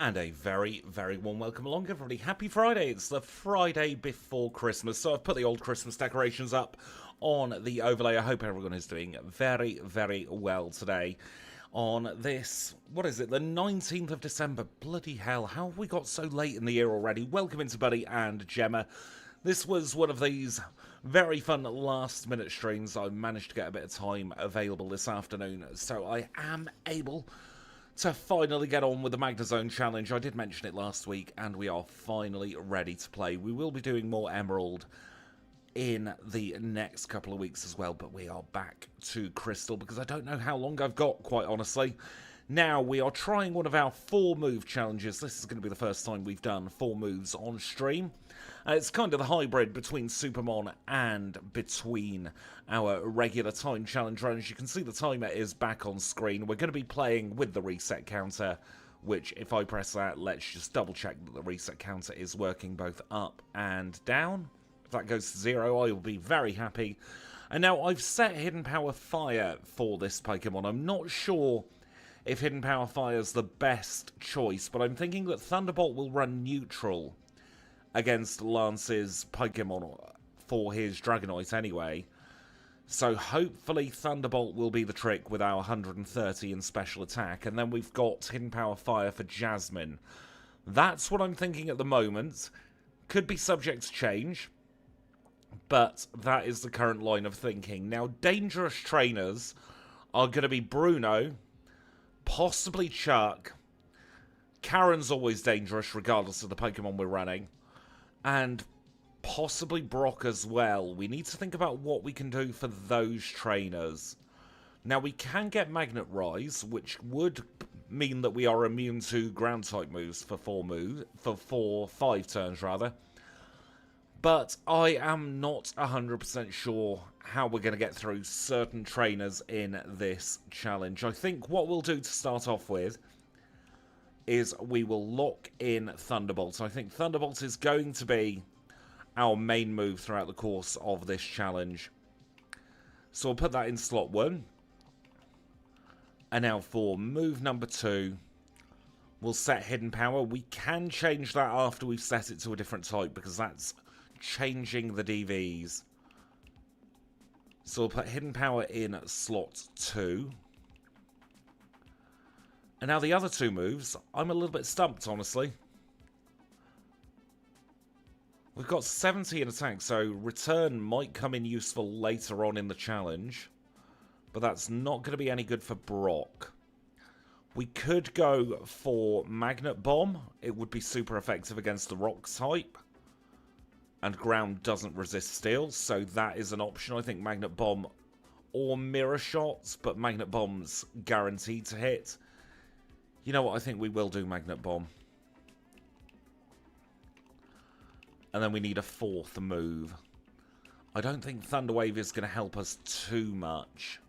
And a very, very warm welcome along, everybody. Happy Friday. It's the Friday before Christmas. So I've put the old Christmas decorations up on the overlay. I hope everyone is doing very, very well today. On this, what is it, the 19th of December. Bloody hell, how have we got so late in the year already? Welcome into Buddy and Gemma. This was one of these very fun last-minute streams. I managed to get a bit of time available this afternoon, so I am able to finally get on with the MAGNEZONE challenge. I did mention it last week, and we are finally ready to play. We will be doing more Emerald in the next couple of weeks as well, but we are back to Crystal because I don't know how long I've got, quite honestly. Now, we are trying one of our 4-move challenges. This is going to be the first time we've done 4 moves on stream. It's kind of the hybrid between SuperMON and between our regular time challenge run. As you can see, the timer is back on screen. We're going to be playing with the reset counter, which, if I press that, let's just double check that the reset counter is working both up and down. If that goes to 0, I will be very happy. And now, I've set Hidden Power Fire for this Pokemon. I'm not sure if Hidden Power Fire is the best choice, but I'm thinking that Thunderbolt will run neutral against Lance's Pokemon for his Dragonite anyway. So hopefully Thunderbolt will be the trick with our 130 in special attack, and then we've got Hidden Power Fire for Jasmine. That's what I'm thinking at the moment. Could be subject to change, but that is the current line of thinking. Now, dangerous trainers are going to be Bruno, possibly Chuck. Karen's always dangerous regardless of the Pokemon we're running. And possibly Brock as well. We need to think about what we can do for those trainers. Now, we can get Magnet Rise, which would mean that we are immune to ground-type moves for 5 turns, rather. But I am not 100% sure how we're going to get through certain trainers in this challenge. I think what we'll do to start off with is we will lock in Thunderbolt. I think Thunderbolt is going to be our main move throughout the course of this challenge. So I'll put that in slot 1. And now for move number 2, we'll set Hidden Power. We can change that after we've set it to a different type, because that's changing the DVs. So we'll put Hidden Power in slot 2. And now the other 2 moves, I'm a little bit stumped, honestly. We've got 70 in attack, so Return might come in useful later on in the challenge. But that's not going to be any good for Brock. We could go for Magnet Bomb. It would be super effective against the Rock type. And Ground doesn't resist Steel, so that is an option. I think Magnet Bomb or Mirror Shots, but Magnet Bomb's guaranteed to hit. You know what, I think we will do Magnet Bomb. And then we need a 4th move. I don't think Thunder Wave is going to help us too much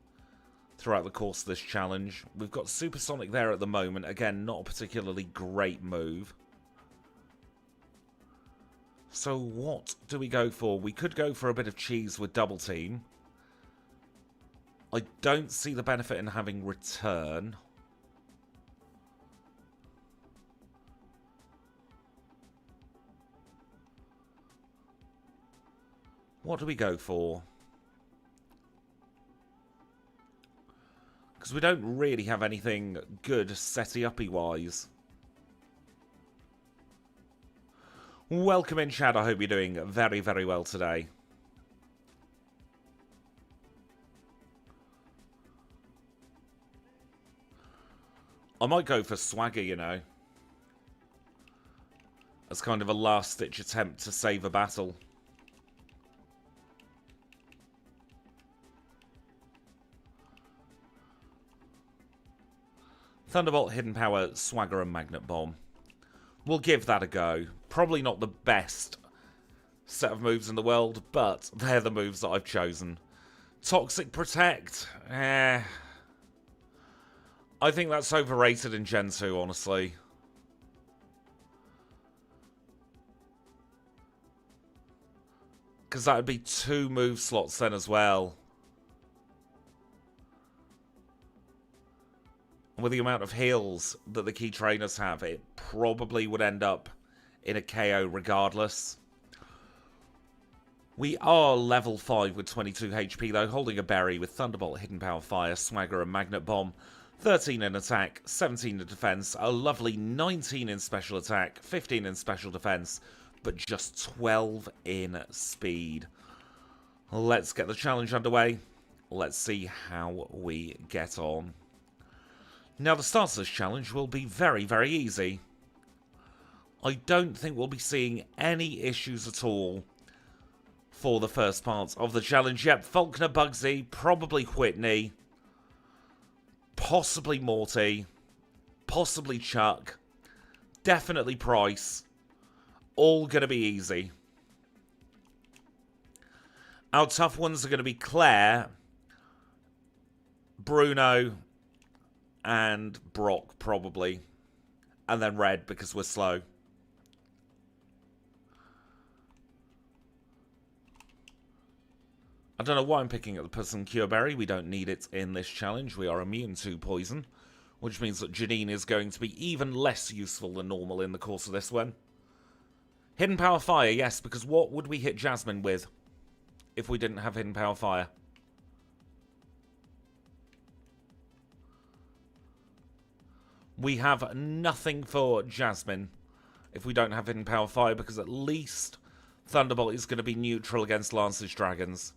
throughout the course of this challenge. We've got Supersonic there at the moment. Again, not a particularly great move. So what do we go for? We could go for a bit of cheese with Double Team. I don't see the benefit in having Return. What do we go for? Because we don't really have anything good setty-uppy wise. Welcome in, Chad. I hope you're doing very, very well today. I might go for Swagger, you know. As kind of a last-ditch attempt to save a battle. Thunderbolt, Hidden Power, Swagger, and Magnet Bomb. We'll give that a go. Probably not the best set of moves in the world, but they're the moves that I've chosen. Toxic Protect. I think that's overrated in Gen 2, honestly. Because that would be 2 move slots then as well. With the amount of heals that the key trainers have, it probably would end up in a KO regardless. We are level 5 with 22 HP though, holding a berry with Thunderbolt, Hidden Power Fire, Swagger and Magnet Bomb. 13 in attack, 17 in defense, a lovely 19 in special attack, 15 in special defense, but just 12 in speed. Let's get the challenge underway. Let's see how we get on. Now, the start of this challenge will be very, very easy. I don't think we'll be seeing any issues at all for the first part of the challenge. Yep, Falconer, Bugsy, probably Whitney, possibly Morty, possibly Chuck, definitely Price. All going to be easy. Our tough ones are going to be Claire, Bruno, and Brock, probably. And then Red, because we're slow. I don't know why I'm picking up the Poison Cure Berry. We don't need it in this challenge. We are immune to poison, which means that Janine is going to be even less useful than normal in the course of this one. Hidden Power Fire, yes, because what would we hit Jasmine with if we didn't have Hidden Power Fire? We have nothing for Jasmine if we don't have Hidden Power Fire, because at least Thunderbolt is going to be neutral against Lance's dragons.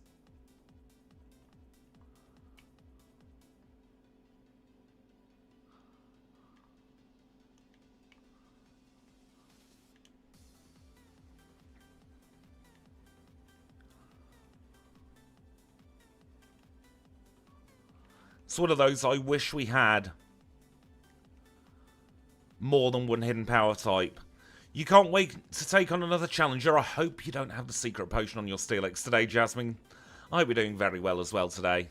It's one of those I wish we had more than one hidden power type. You can't wait to take on another challenger. I hope you don't have the secret potion on your Steelix today, Jasmine. I hope you're doing very well as well today.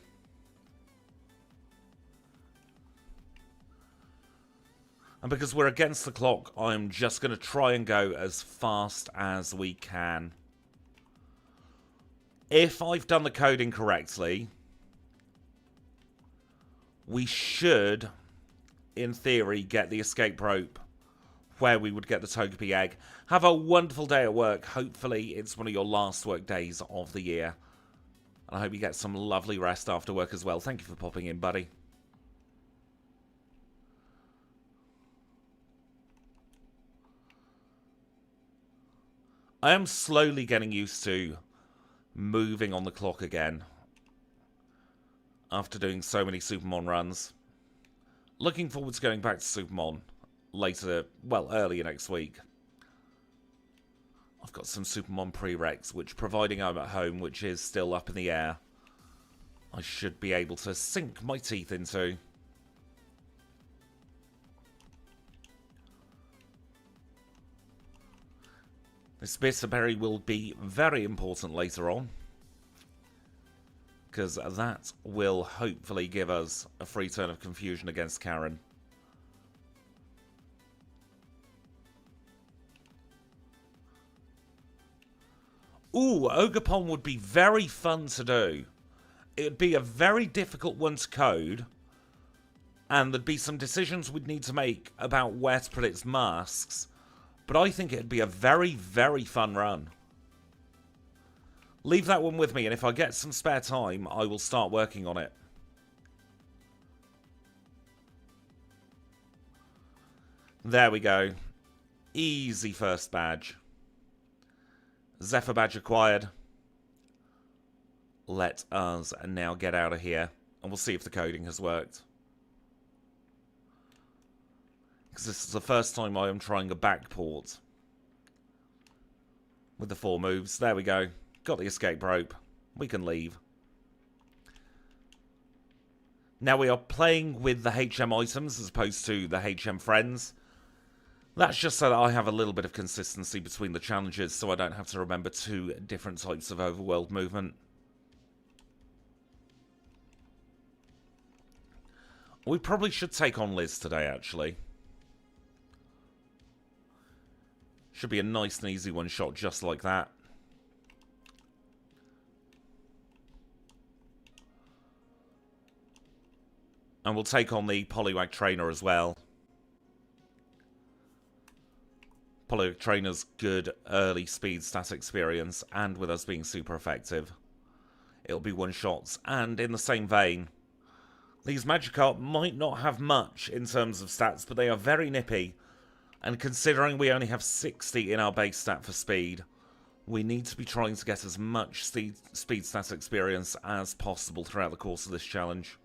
And because we're against the clock, I'm just going to try and go as fast as we can. If I've done the coding correctly, we should, in theory, get the escape rope where we would get the Togepi egg. Have a wonderful day at work. Hopefully it's one of your last work days of the year. And I hope you get some lovely rest after work as well. Thank you for popping in, buddy. I am slowly getting used to moving on the clock again after doing so many SuperMON runs. Looking forward to going back to SuperMON later, well, earlier next week. I've got some SuperMON prereqs, which, providing I'm at home, which is still up in the air, I should be able to sink my teeth into. This Bitter Berry will be very important later on, because that will hopefully give us a free turn of confusion against Karen. Ooh, Ogerpon would be very fun to do. It would be a very difficult one to code, and there'd be some decisions we'd need to make about where to put its masks, but I think it'd be a very, very fun run. Leave that one with me, and if I get some spare time, I will start working on it. There we go. Easy first badge. Zephyr badge acquired. Let us now get out of here, and we'll see if the coding has worked. Because this is the first time I am trying a backport with the 4 moves. There we go. Got the escape rope. We can leave. Now we are playing with the HM items as opposed to the HM friends. That's just so that I have a little bit of consistency between the challenges, so I don't have to remember 2 different types of overworld movement. We probably should take on Liz today, actually. Should be a nice and easy one shot just like that. And we'll take on the Poliwag Trainer as well. Poliwag Trainer's good early speed stat experience, and with us being super effective, it'll be one-shots. And in the same vein, these Magikarp might not have much in terms of stats, but they are very nippy. And considering we only have 60 in our base stat for speed, we need to be trying to get as much speed stat experience as possible throughout the course of this challenge.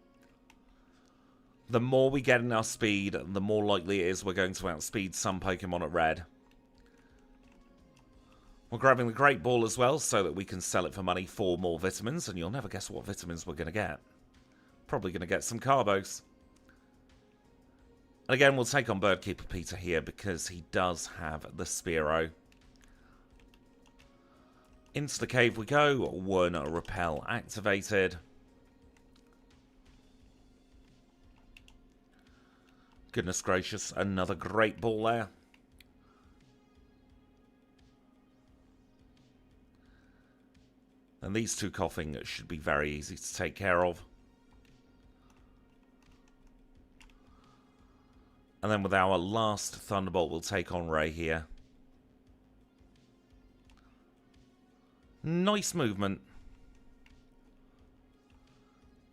The more we get in our speed, the more likely it is we're going to outspeed some Pokemon at red. We're grabbing the Great Ball as well, so that we can sell it for money for more vitamins, and you'll never guess what vitamins we're going to get. Probably going to get some Carbos. And again, we'll take on Birdkeeper Peter here, because he does have the Spearow. Into the cave we go, one Repel activated. Goodness gracious, another Great Ball there. And these two coughing should be very easy to take care of. And then with our last Thunderbolt, we'll take on Ray here. Nice movement.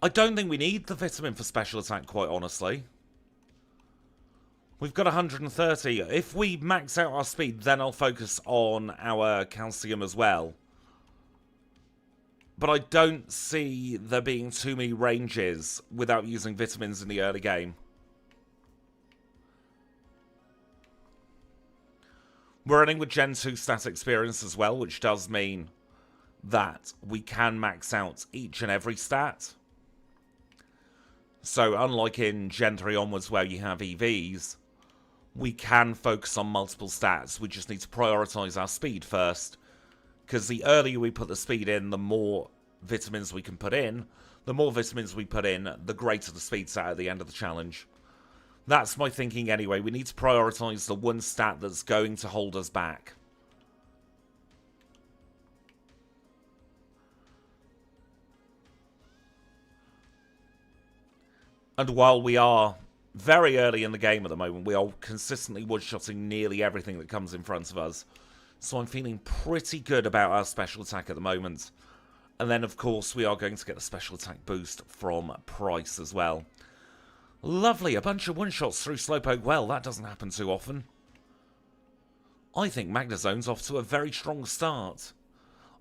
I don't think we need the vitamin for special attack, quite honestly. We've got 130. If we max out our speed, then I'll focus on our calcium as well. But I don't see there being too many ranges without using vitamins in the early game. We're running with Gen 2 stat experience as well, which does mean that we can max out each and every stat. So unlike in Gen 3 onwards where you have EVs, we can focus on multiple stats. We just need to prioritize our speed first. Because the earlier we put the speed in, the more vitamins we can put in. The more vitamins we put in, the greater the speed stat at the end of the challenge. That's my thinking anyway. We need to prioritize the one stat that's going to hold us back. And while we are very early in the game at the moment, we are consistently one-shotting nearly everything that comes in front of us. So I'm feeling pretty good about our special attack at the moment. And then, of course, we are going to get the special attack boost from Price as well. Lovely, a bunch of one-shots through Slowpoke. Well, that doesn't happen too often. I think Magnezone's off to a very strong start.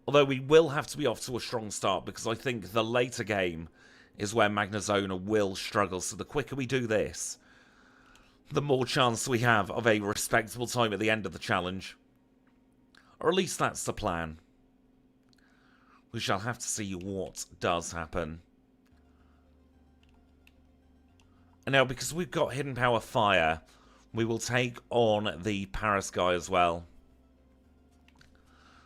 Although we will have to be off to a strong start, because I think the later game is where Magnezone will struggle. So the quicker we do this, the more chance we have of a respectable time at the end of the challenge. Or at least that's the plan. We shall have to see what does happen. And now, because we've got Hidden Power Fire, we will take on the Paris guy as well.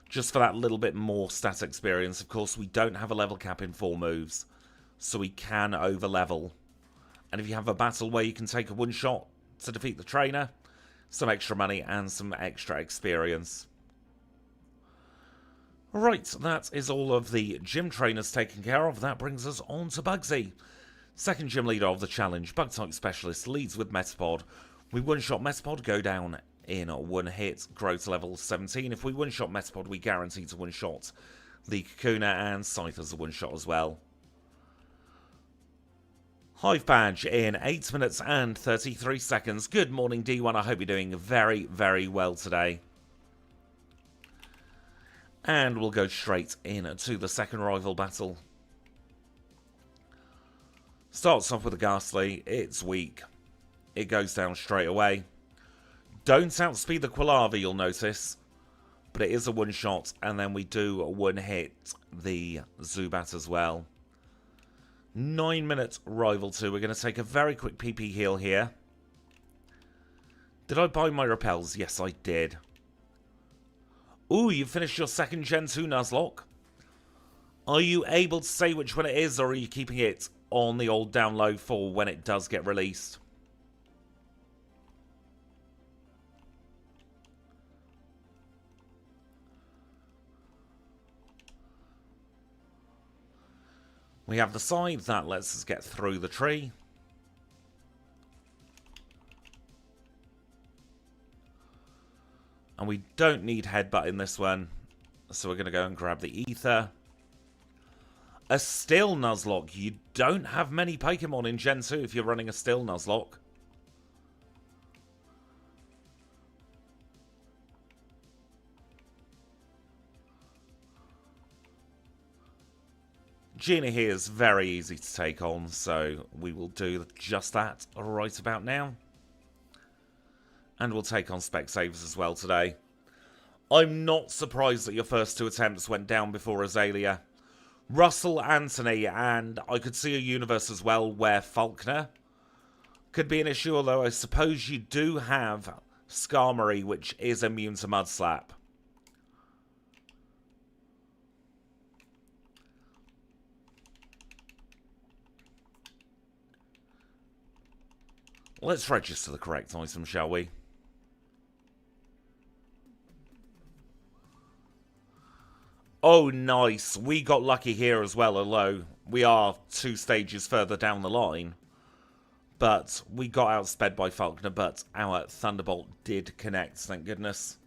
Just for that little bit more stat experience. Of course, we don't have a level cap in 4 moves, so we can over-level. And if you have a battle where you can take a one-shot to defeat the trainer, some extra money and some extra experience. Right, that is all of the gym trainers taken care of. That brings us on to Bugsy. Second gym leader of the challenge, Bug-type specialist, leads with Metapod. We one-shot Metapod, go down in one hit, grow to level 17. If we one-shot Metapod, we guarantee to one-shot the Kakuna, and Scyther's a one-shot as well. Hive Badge in 8 minutes and 33 seconds. Good morning, D1. I hope you're doing very, very well today. And we'll go straight into the second rival battle. Starts off with a Ghastly. It's weak. It goes down straight away. Don't outspeed the Quilava, you'll notice. But it is a one-shot, and then we do one-hit the Zubat as well. 9-minute Rival 2. We're going to take a very quick PP heal here. Did I buy my repels? Yes, I did. Ooh, you finished your second Gen 2 Nuzlocke. Are you able to say which one it is, or are you keeping it on the old down low for when it does get released? We have the side that lets us get through the tree. And we don't need headbutt in this one. So we're going to go and grab the ether. A still Nuzlocke. You don't have many Pokemon in Gen 2 if you're running a still Nuzlocke. Gina here is very easy to take on, so we will do just that right about now. And we'll take on Specsavers as well today. I'm not surprised that your first two attempts went down before Azalea. Russell, Anthony, and I could see a universe as well where Falkner could be an issue, although I suppose you do have Skarmory, which is immune to Mud Slap. Let's register the correct item, shall we? Oh, nice. We got lucky here as well, although we are 2 stages further down the line. But we got outsped by Falkner, but our Thunderbolt did connect, thank goodness.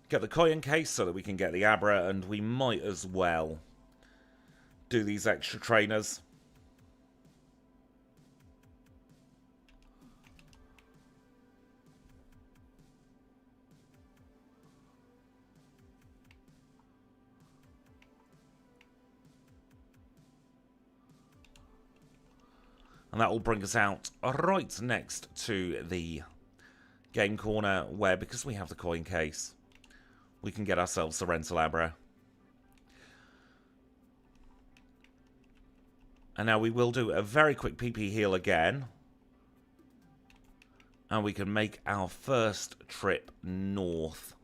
Get the coin case so that we can get the Abra, and we might as well do these extra trainers. And that will bring us out right next to the game corner where, because we have the coin case, we can get ourselves the rental Abra. And now we will do a very quick PP heal again. And we can make our first trip north.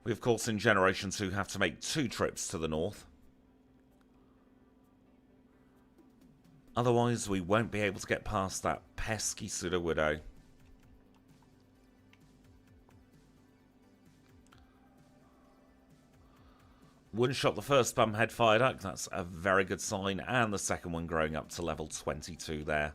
We, of course, in Generation 2 have to make 2 trips to the north. Otherwise, we won't be able to get past that pesky Pseudo-Widow. One-shot the first Bumhead fired up. That's a very good sign. And the second one growing up to level 22 there.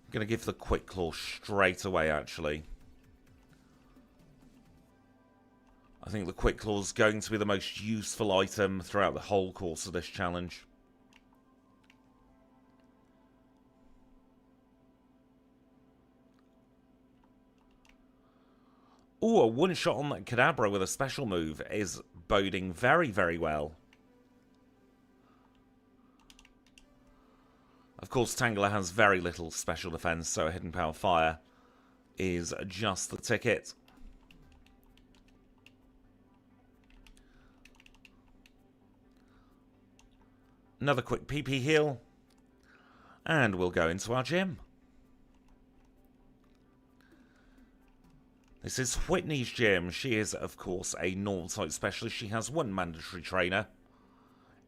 I'm going to give the Quick Claw straight away, actually. I think the Quick Claw is going to be the most useful item throughout the whole course of this challenge. Ooh, a one-shot on that Kadabra with a special move is boding very, very well. Of course, Tangela has very little special defense, so a Hidden Power Fire is just the ticket. Another quick PP heal. And we'll go into our gym. This is Whitney's gym. She is, of course, a normal type specialist. She has 1 mandatory trainer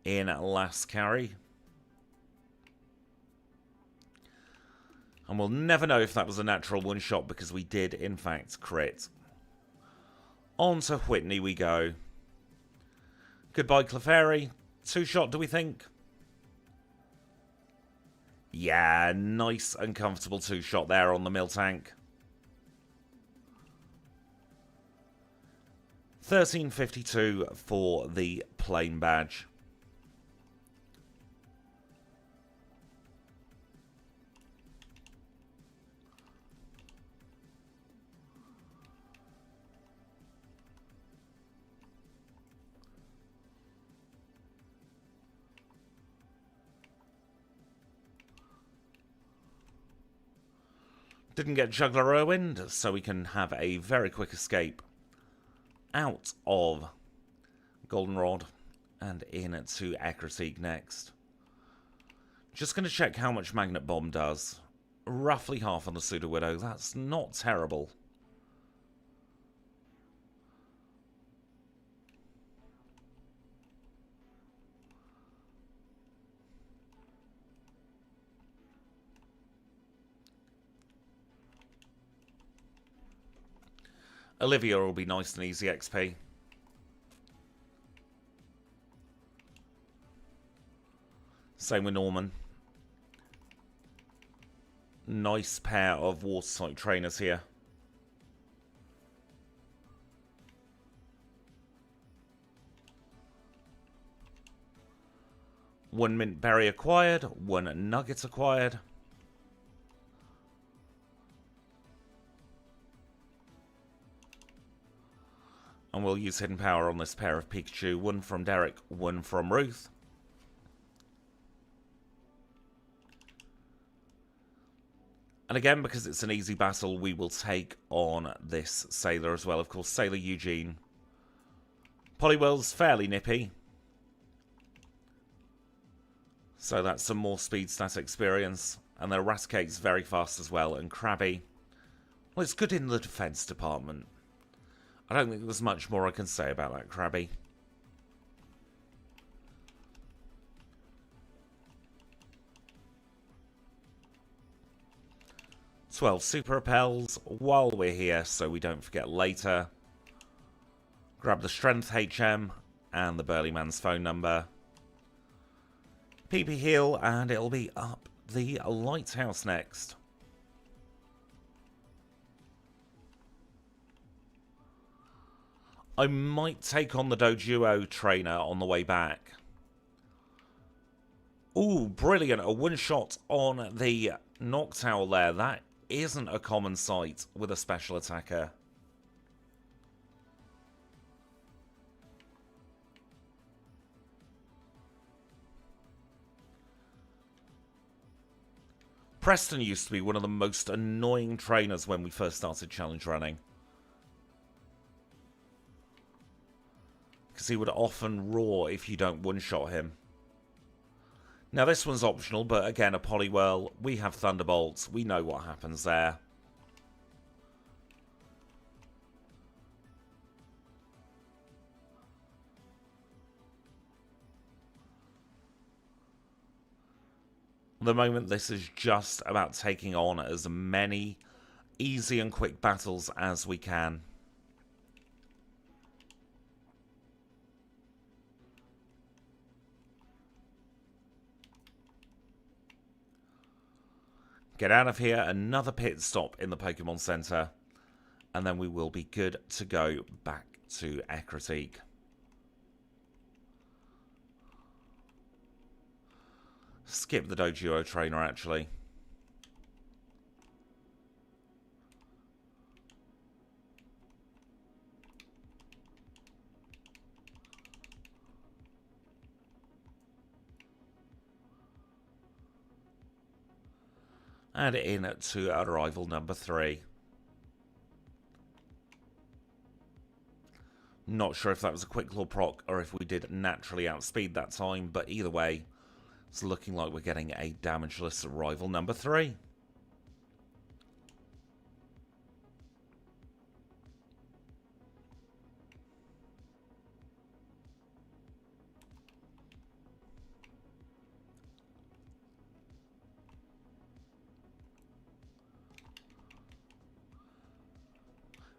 in last carry. And we'll never know if that was a natural one-shot because we did, in fact, crit. On to Whitney we go. Goodbye, Clefairy. 2-shot, do we think? Yeah, nice and comfortable 2-shot there on the Miltank. 1352 for the plain badge. Didn't get Juggler Irwind, so we can have a very quick escape out of Goldenrod and into Ecruteak next. Just going to check how much Magnet Bomb does. Roughly half on the Pseudo-Widow. That's not terrible. Olivia will be nice and easy XP. Same with Norman. Nice pair of water-type trainers here. One mint berry acquired, one nugget acquired. And we'll use Hidden Power on this pair of Pikachu. One from Derek, one from Ruth. And again, because it's an easy battle, we will take on this Sailor as well. Of course, Sailor Eugene. Poliwhirl's fairly nippy. So that's some more speed stat experience. And the Eradicate's very fast as well. And Krabby, well, it's good in the defense department. I don't think there's much more I can say about that Krabby. "12 super repels while we're here so we don't forget later. Grab the strength HM and the burly man's phone number. PP heal and it'll be up the lighthouse next. I might take on the Doduo trainer on the way back. Ooh, brilliant. A one-shot on the Noctowl there. That isn't a common sight with a special attacker. Preston used to be one of the most annoying trainers when we first started challenge running. Because he would often roar if you don't one-shot him. Now this one's optional, but again, a Poliwhirl. We have Thunderbolts. We know what happens there. At the moment, this is just about taking on as many easy and quick battles as we can. Get out of here, another pit stop in the Pokemon Center, and then we will be good to go back to Ecruteak. Skip the Doduo trainer, actually. And in to arrival number 3. Not sure if that was a quick claw proc or if we did naturally outspeed that time, but either way, it's looking like we're getting a damageless arrival number 3.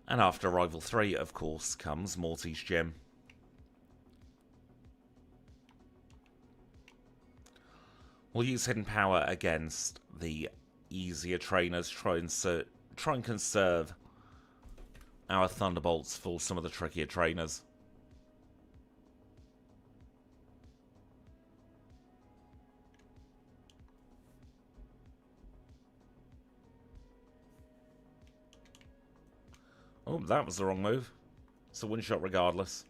And after arrival 3, of course, comes Morty's Gym. We'll use Hidden Power against the easier trainers, try and conserve our Thunderbolts for some of the trickier trainers. Oh, that was the wrong move. It's a one-shot regardless.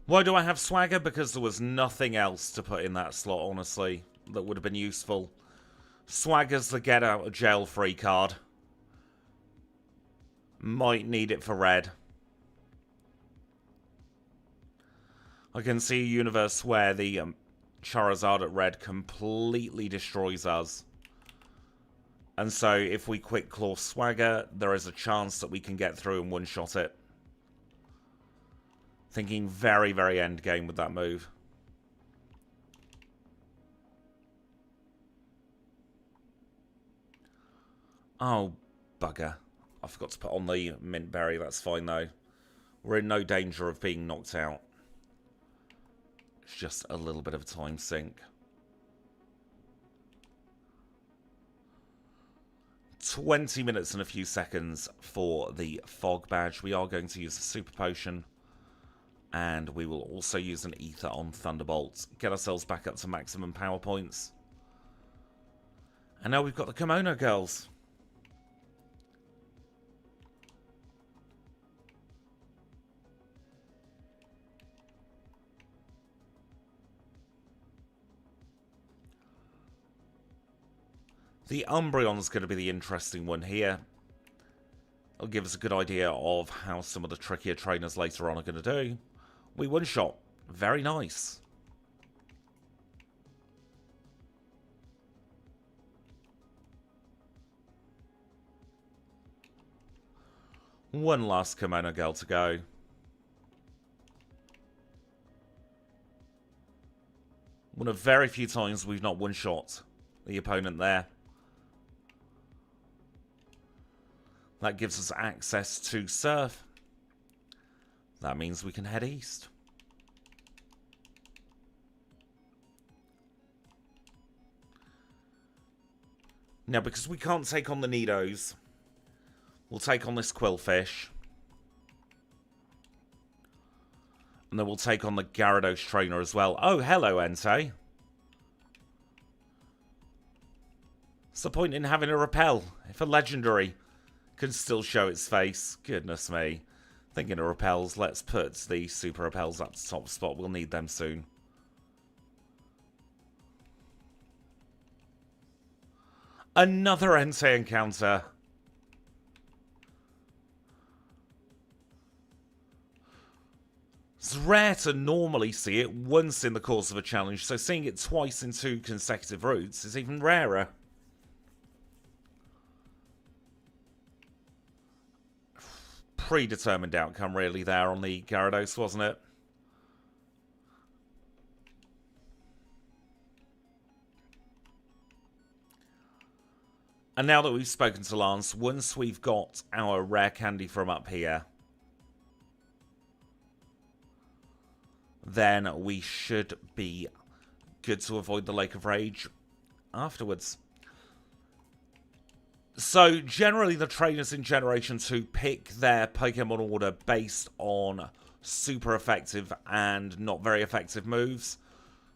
Why do I have Swagger? Because there was nothing else to put in that slot, honestly, that would have been useful. Swagger's the get-out-of-jail-free card. Might need it for red. I can see a universe where the Charizard at red completely destroys us. And so if we quick claw Swagger, there is a chance that we can get through and one-shot it. Thinking very, very end game with that move. Oh, bugger. I forgot to put on the mint berry. That's fine, though. We're in no danger of being knocked out. It's just a little bit of a time sink. 20 minutes and a few seconds for the fog badge. We are going to use the super potion. And we will also use an ether on Thunderbolt. Get ourselves back up to maximum power points. And now we've got the kimono girls. The Umbreon's going to be the interesting one here. It'll give us a good idea of how some of the trickier trainers later on are going to do. We one-shot. Very nice. One last kimono girl to go. One of very few times we've not one-shot the opponent there. That gives us access to Surf. That means we can head east. Now, because we can't take on the Nidos, we'll take on this Quillfish. And then we'll take on the Gyarados trainer as well. Oh, hello, Entei. What's the point in having a repel if a legendary can still show its face? Goodness me. Thinking of repels, let's put the super repels up to top spot. We'll need them soon. Another Entei encounter. It's rare to normally see it once in the course of a challenge, so seeing it twice in 2 consecutive routes is even rarer. Predetermined outcome really there on the Gyarados, wasn't it? And now that we've spoken to Lance, once we've got our rare candy from up here, then we should be good to avoid the Lake of Rage afterwards. So, generally, the trainers in Generation 2 pick their Pokemon order based on super effective and not very effective moves.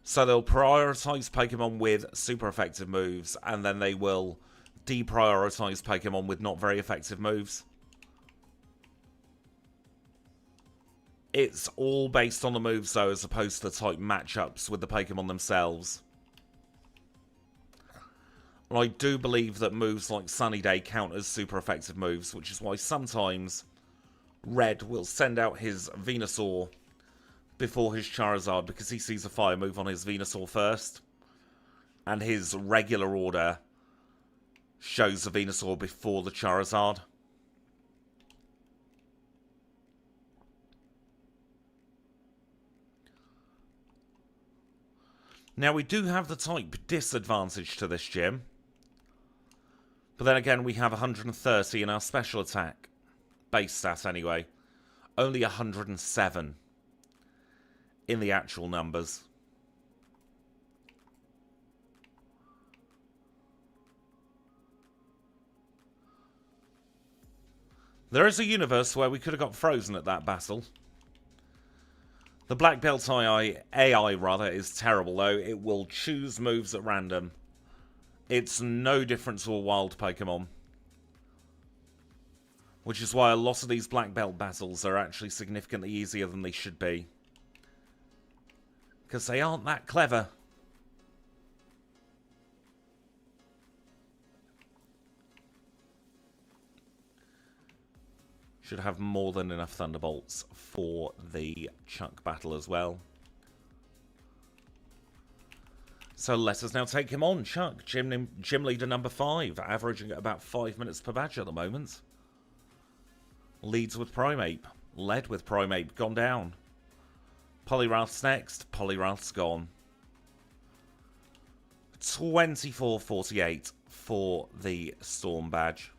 So, they'll prioritize Pokemon with super effective moves, and then they will deprioritize Pokemon with not very effective moves. It's all based on the moves, though, as opposed to the type matchups with the Pokemon themselves. And I do believe that moves like Sunny Day count as super effective moves, which is why sometimes Red will send out his Venusaur before his Charizard, because he sees a fire move on his Venusaur first. And his regular order shows the Venusaur before the Charizard. Now, we do have the type disadvantage to this gym. But then again, we have 130 in our special attack. Base stat, anyway. Only 107 in the actual numbers. There is a universe where we could have got frozen at that battle. The Black Belt AI is terrible, though. It will choose moves at random. It's no different to a wild Pokemon. Which is why a lot of these Black Belt battles are actually significantly easier than they should be. Because they aren't that clever. Should have more than enough Thunderbolts for the Chuck battle as well. So let us now take him on. Chuck, gym leader number 5, averaging at about 5 minutes per badge at the moment. Leads with Primeape. Led with Primeape. Gone down. Poliwrath's next. Poliwrath's gone. 24.48 for the Storm badge.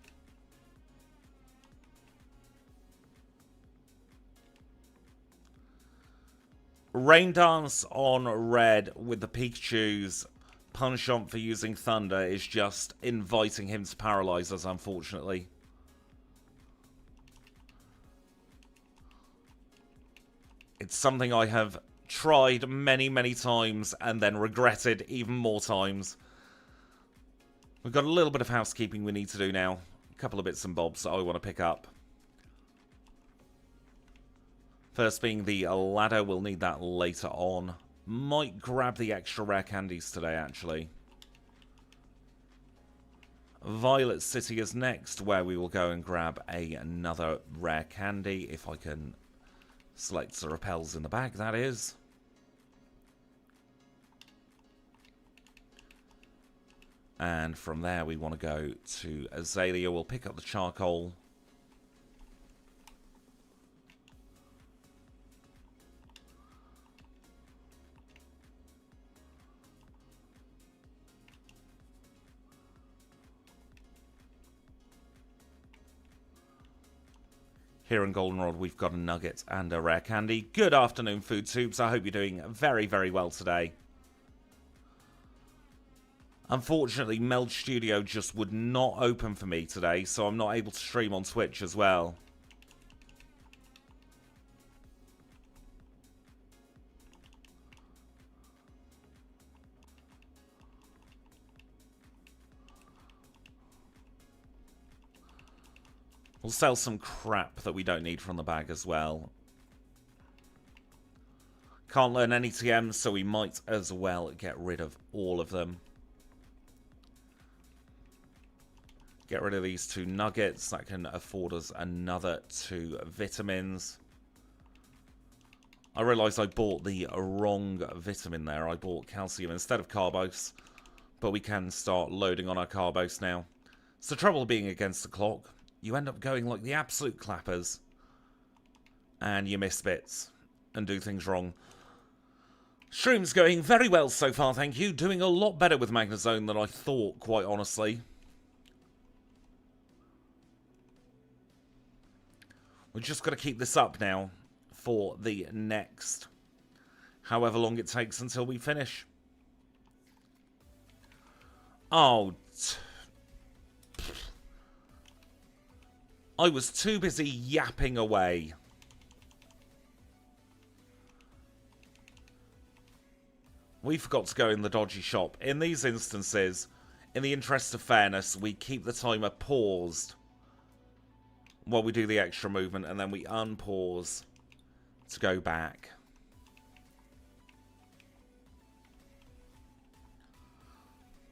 Rain Dance on red with the Pikachu's punishment for using Thunder is just inviting him to paralyze us, unfortunately. It's something I have tried many, many times and then regretted even more times. We've got a little bit of housekeeping we need to do now. A couple of bits and bobs that I want to pick up. First being the ladder, we'll need that later on. Might grab the extra rare candies today, actually. Violet City is next, where we will go and grab another rare candy, if I can select the repels in the bag, that is. And from there, we want to go to Azalea. We'll pick up the charcoal. Here in Goldenrod, we've got a nugget and a rare candy. Good afternoon, Food Tubes. I hope you're doing very, very well today. Unfortunately, Meld Studio just would not open for me today, so I'm not able to stream on Twitch as well. We'll sell some crap that we don't need from the bag as well. Can't learn any TMs, so we might as well get rid of all of them. Get rid of these 2 nuggets. That can afford us another 2 vitamins. I realised I bought the wrong vitamin there. I bought calcium instead of carbos. But we can start loading on our carbos now. It's the trouble being against the clock. You end up going like the absolute clappers. And you miss bits. And do things wrong. Stream's going very well so far, thank you. Doing a lot better with MAGNEZONE than I thought, quite honestly. We've just got to keep this up now for the next however long it takes until we finish. Oh, I was too busy yapping away. We forgot to go in the dodgy shop. In these instances, in the interest of fairness, we keep the timer paused while we do the extra movement, and then we unpause to go back.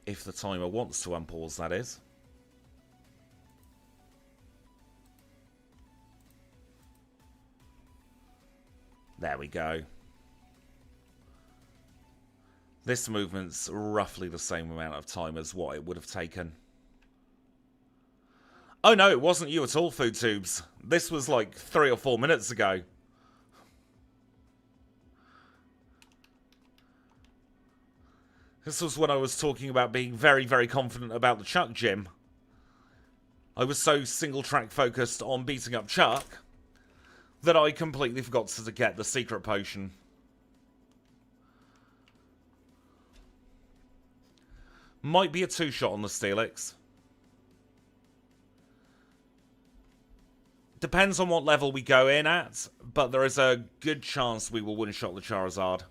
If the timer wants to unpause, that is. There we go. This movement's roughly the same amount of time as what it would have taken. Oh no, it wasn't you at all, Food Tubes. This was like 3 or 4 minutes ago. This was when I was talking about being very, very confident about the Chuck gym. I was so single-track focused on beating up Chuck that I completely forgot to get the secret potion. Might be a 2-shot on the Steelix. Depends on what level we go in at, but there is a good chance we will one-shot the Charizard.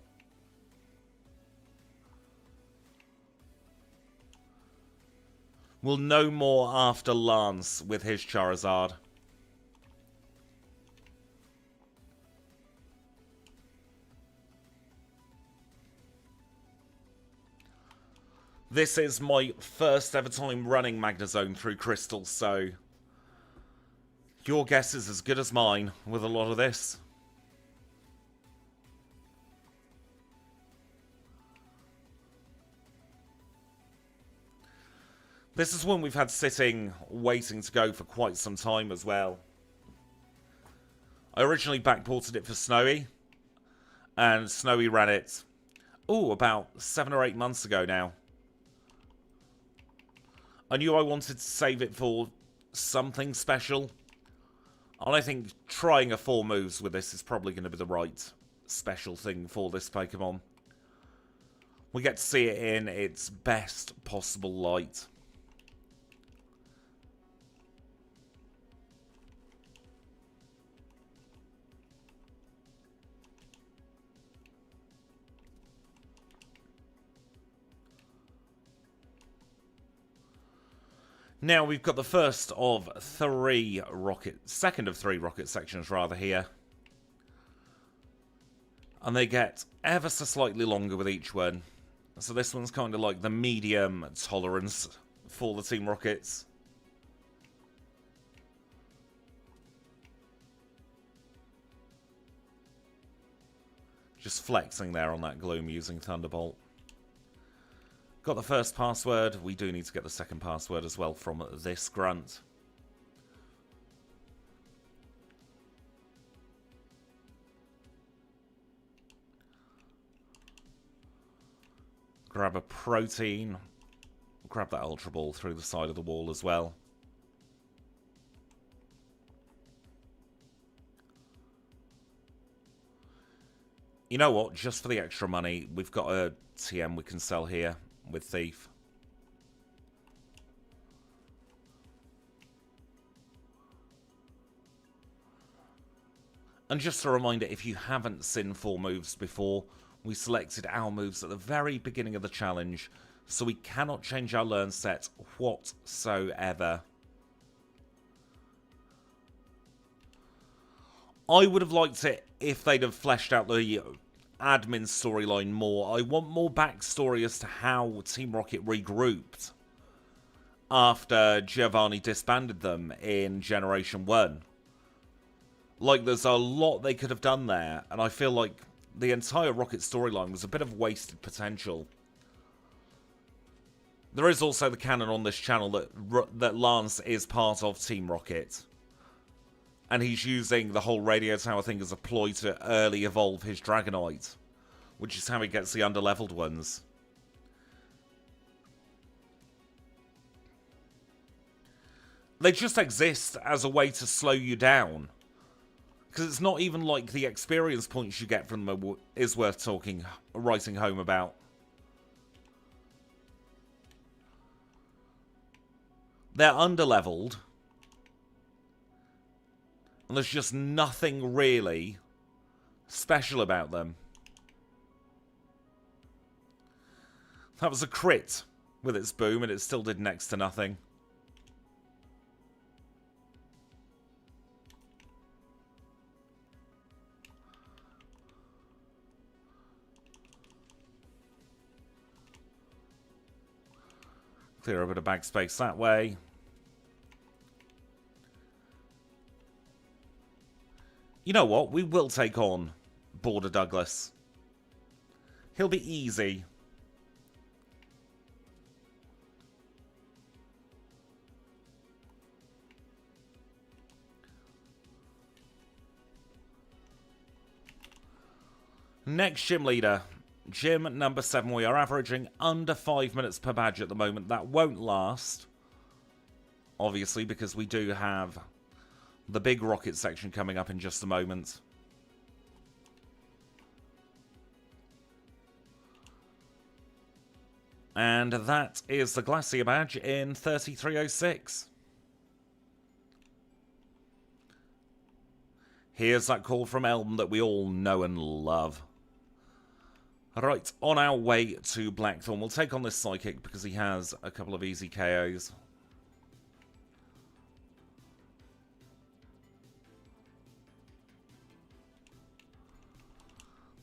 We'll know more after Lance with his Charizard. This is my first ever time running MAGNEZONE through Crystal, so your guess is as good as mine with a lot of this. This is one we've had sitting, waiting to go for quite some time as well. I originally backported it for Snowy, And Snowy ran it, about 7 or 8 months ago now. I knew I wanted to save it for something special. And I think trying a 4 moves with this is probably going to be the right special thing for this Pokemon. We get to see it in its best possible light. Now we've got the second of 3 rocket sections rather here. And they get ever so slightly longer with each one. So this one's kind of like the medium tolerance for the Team Rockets. Just flexing there on that Gloom using Thunderbolt. Got the first password. We do need to get the second password as well from this grunt. Grab a protein. Grab that Ultra Ball through the side of the wall as well. You know what? Just for the extra money, we've got a TM we can sell here with Thief. And just a reminder, if you haven't seen 4 moves before, we selected our moves at the very beginning of the challenge, so we cannot change our learn set whatsoever. I would have liked it if they'd have fleshed out the admin storyline more. I want more backstory as to how Team Rocket regrouped after Giovanni disbanded them in Generation 1. Like, there's a lot they could have done there, and I feel like the entire Rocket storyline was a bit of wasted potential. There is also the canon on this channel that Lance is part of Team Rocket. And he's using the whole radio tower thing as a ploy to early evolve his Dragonite, which is how he gets the underleveled ones. They just exist as a way to slow you down. Because it's not even like the experience points you get from them is worth writing home about. They're underleveled. And there's just nothing really special about them. That was a crit with its boom, and it still did next to nothing. Clear a bit of bag space that way. You know what? We will take on Border Douglas. He'll be easy. Next gym leader. Gym number 7. We are averaging under 5 minutes per badge at the moment. That won't last. Obviously, because we do have the big rocket section coming up in just a moment. And that is the Glacier badge in 3306. Here's that call from Elm that we all know and love. Right, on our way to Blackthorn. We'll take on this Psychic because he has a couple of easy KOs.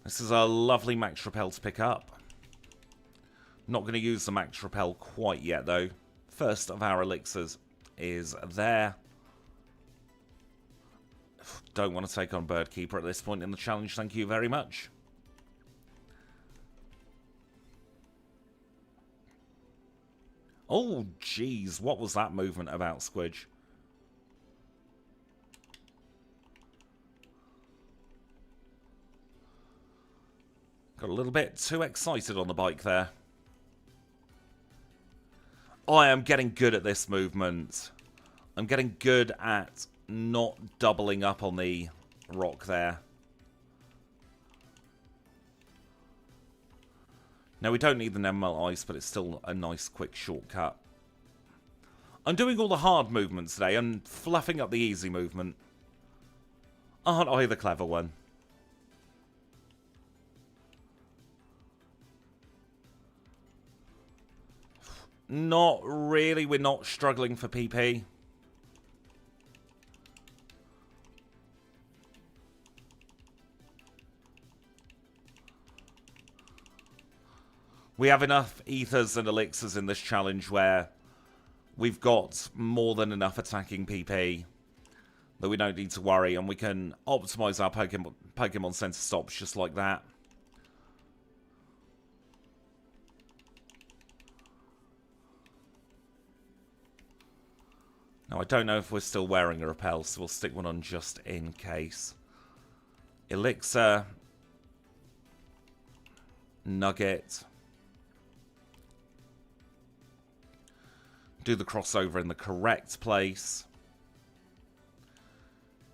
This is a lovely Max Repel to pick up. Not going to use the Max Repel quite yet, though. First of our elixirs is there. Don't want to take on Birdkeeper at this point in the challenge, thank you very much. Oh, jeez, what was that movement about, Squidge? Got a little bit too excited on the bike there. I am getting good at this movement. I'm getting good at not doubling up on the rock there. Now, we don't need the Nemel Ice, but it's still a nice, quick shortcut. I'm doing all the hard movements today and fluffing up the easy movement. Aren't I the clever one? Not really. We're not struggling for PP. We have enough ethers and elixirs in this challenge where we've got more than enough attacking PP that we don't need to worry, and we can optimize our Pokemon center stops just like that. Now, I don't know if we're still wearing a repel, so we'll stick one on just in case. Elixir. Nugget. Do the crossover in the correct place.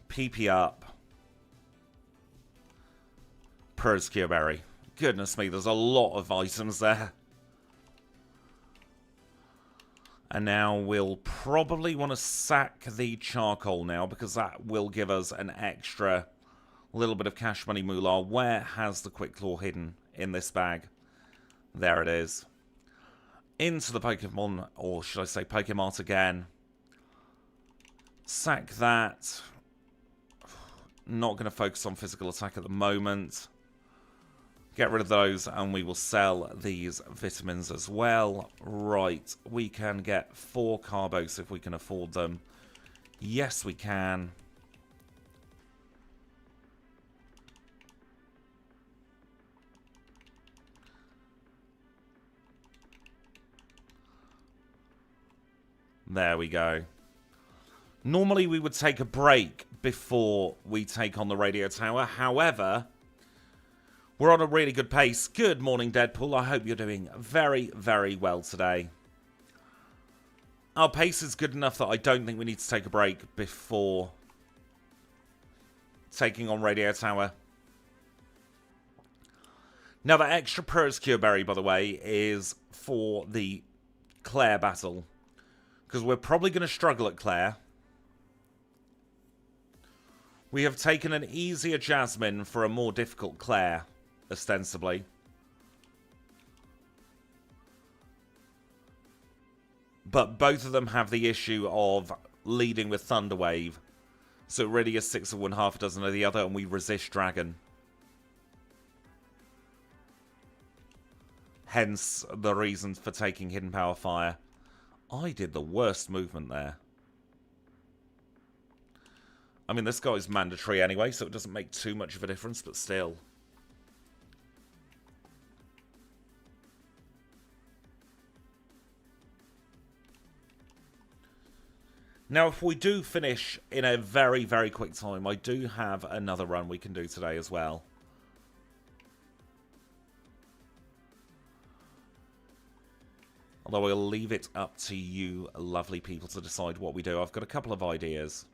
PP up. Prosecure Berry. Goodness me, there's a lot of items there. And now we'll probably want to sack the charcoal now, because that will give us an extra little bit of cash money moolah. Where has the Quick Claw hidden in this bag? There it is. Into the Pokemon, or should I say Pokemart again. Sack that. Not going to focus on physical attack at the moment. Get rid of those, and we will sell these vitamins as well. Right, we can get 4 carbos if we can afford them. Yes, we can. There we go. Normally we would take a break before we take on the radio tower. However, we're on a really good pace. Good morning, Deadpool. I hope you're doing very, very well today. Our pace is good enough that I don't think we need to take a break before taking on radio tower. Now, the extra Prosecure Berry, by the way, is for the Claire battle, because we're probably going to struggle at Claire. We have taken an easier Jasmine for a more difficult Claire, ostensibly. But both of them have the issue of leading with Thunder Wave. So it really is 6 of one, half a dozen of the other, and we resist Dragon. Hence the reasons for taking Hidden Power Fire. I did the worst movement there. I mean, this guy's mandatory anyway, so it doesn't make too much of a difference, but still. Now, if we do finish in a very, very quick time, I do have another run we can do today as well. Although I'll leave it up to you lovely people to decide what we do. I've got a couple of ideas.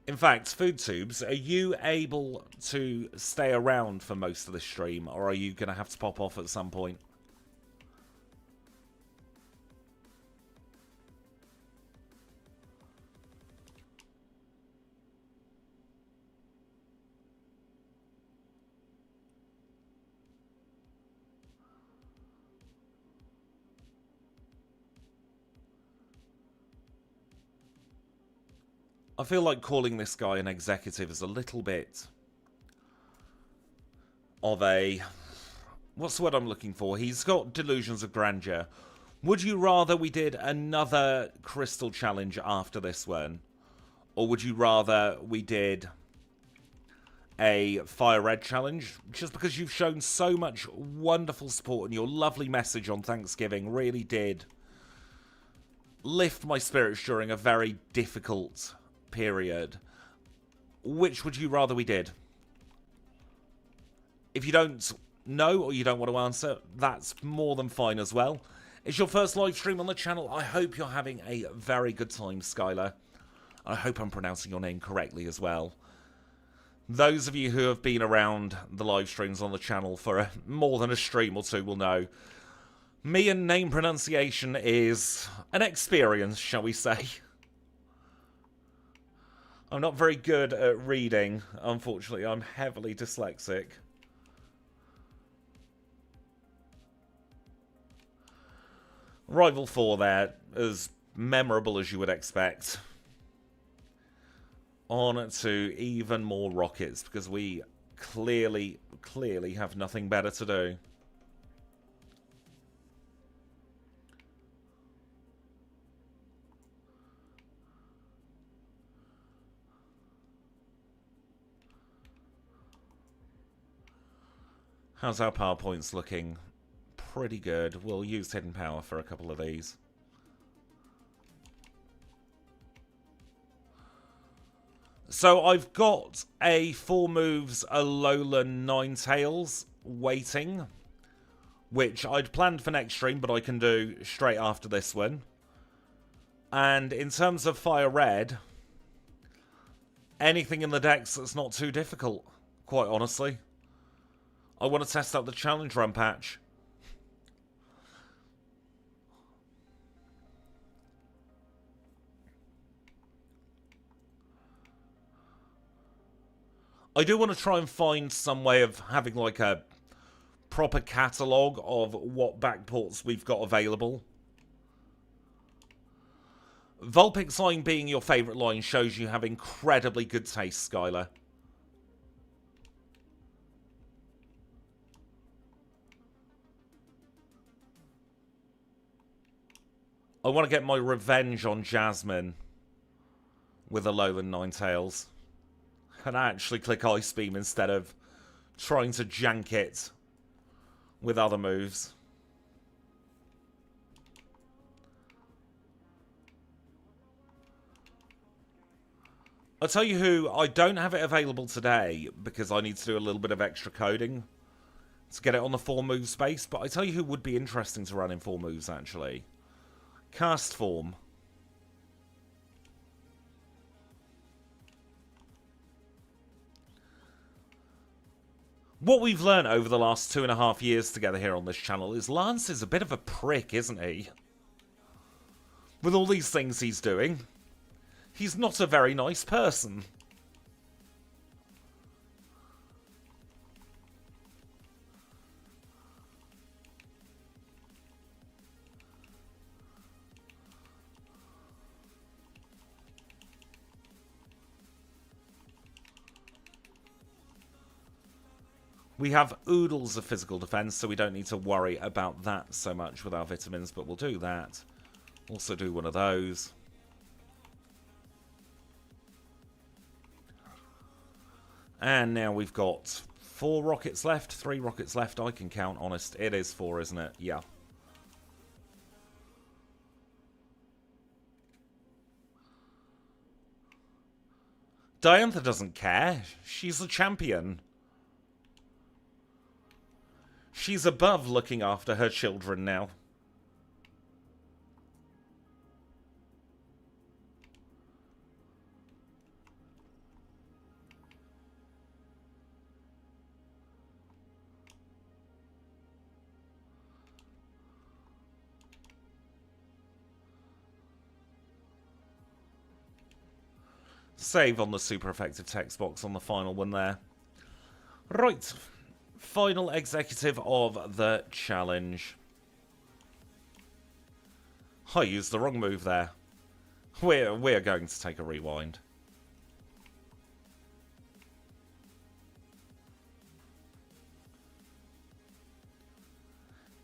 In fact, Food Tubes, are you able to stay around for most of the stream, or are you going to have to pop off at some point? I feel like calling this guy an executive is a little bit of a... What's the word I'm looking for? He's got delusions of grandeur. Would you rather we did another Crystal challenge after this one? Or would you rather we did a Fire Red challenge? Just because you've shown so much wonderful support and your lovely message on Thanksgiving really did lift my spirits during a very difficult period. which would you rather we did? If you don't know or you don't want to answer, that's more than fine as well. It's your first live stream on the channel. I hope you're having a very good time, Skylar. I hope I'm pronouncing your name correctly as well. Those of you who have been around the live streams on the channel for more than a stream or two will know me and name pronunciation is an experience, shall we say. I'm not very good at reading, unfortunately. I'm heavily dyslexic. Rival 4 there, as memorable as you would expect. On to even more rockets, because we clearly have nothing better to do. How's our power points looking? Pretty good. We'll use hidden power for a couple of these. So I've got a 4 moves Alolan Ninetales waiting, which I'd planned for next stream, but I can do straight after this one. And in terms of Fire Red, anything in the decks that's not too difficult, quite honestly. I want to test out the challenge run patch. I do want to try and find some way of having like a proper catalogue of what backports we've got available. Vulpix line being your favourite line shows you have incredibly good taste, Skylar. I want to get my revenge on Jasmine with Alolan Ninetales. And actually click Ice Beam instead of trying to jank it with other moves. I'll tell you who, I don't have it available today because I need to do a little bit of extra coding to get it on the 4 move space, but I tell you who would be interesting to run in 4 moves actually. Cast Form. What we've learned over the last 2.5 years together here on this channel is Lance is a bit of a prick, isn't he? With all these things he's doing, he's not a very nice person. We have oodles of physical defense, so we don't need to worry about that so much with our vitamins, but we'll do that. Also do one of those. And now we've got 4 rockets left, 3 rockets left. I can count, honest. It is 4, isn't it? Yeah. Diantha doesn't care. She's the champion. She's above looking after her children now. Save on the super effective text box on the final one there. Right. Final executive of the challenge. I used the wrong move there. We're going to take a rewind.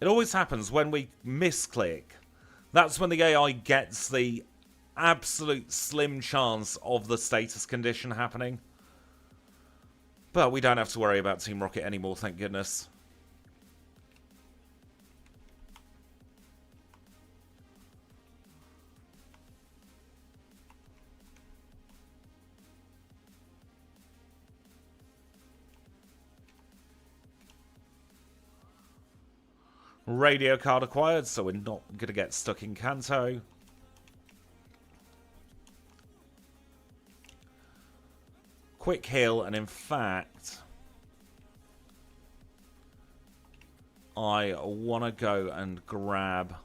It always happens when we misclick. That's when the AI gets the absolute slim chance of the status condition happening. But we don't have to worry about Team Rocket anymore, thank goodness. Radio card acquired, so we're not going to get stuck in Kanto. Quick heal, and in fact, I want to go and grab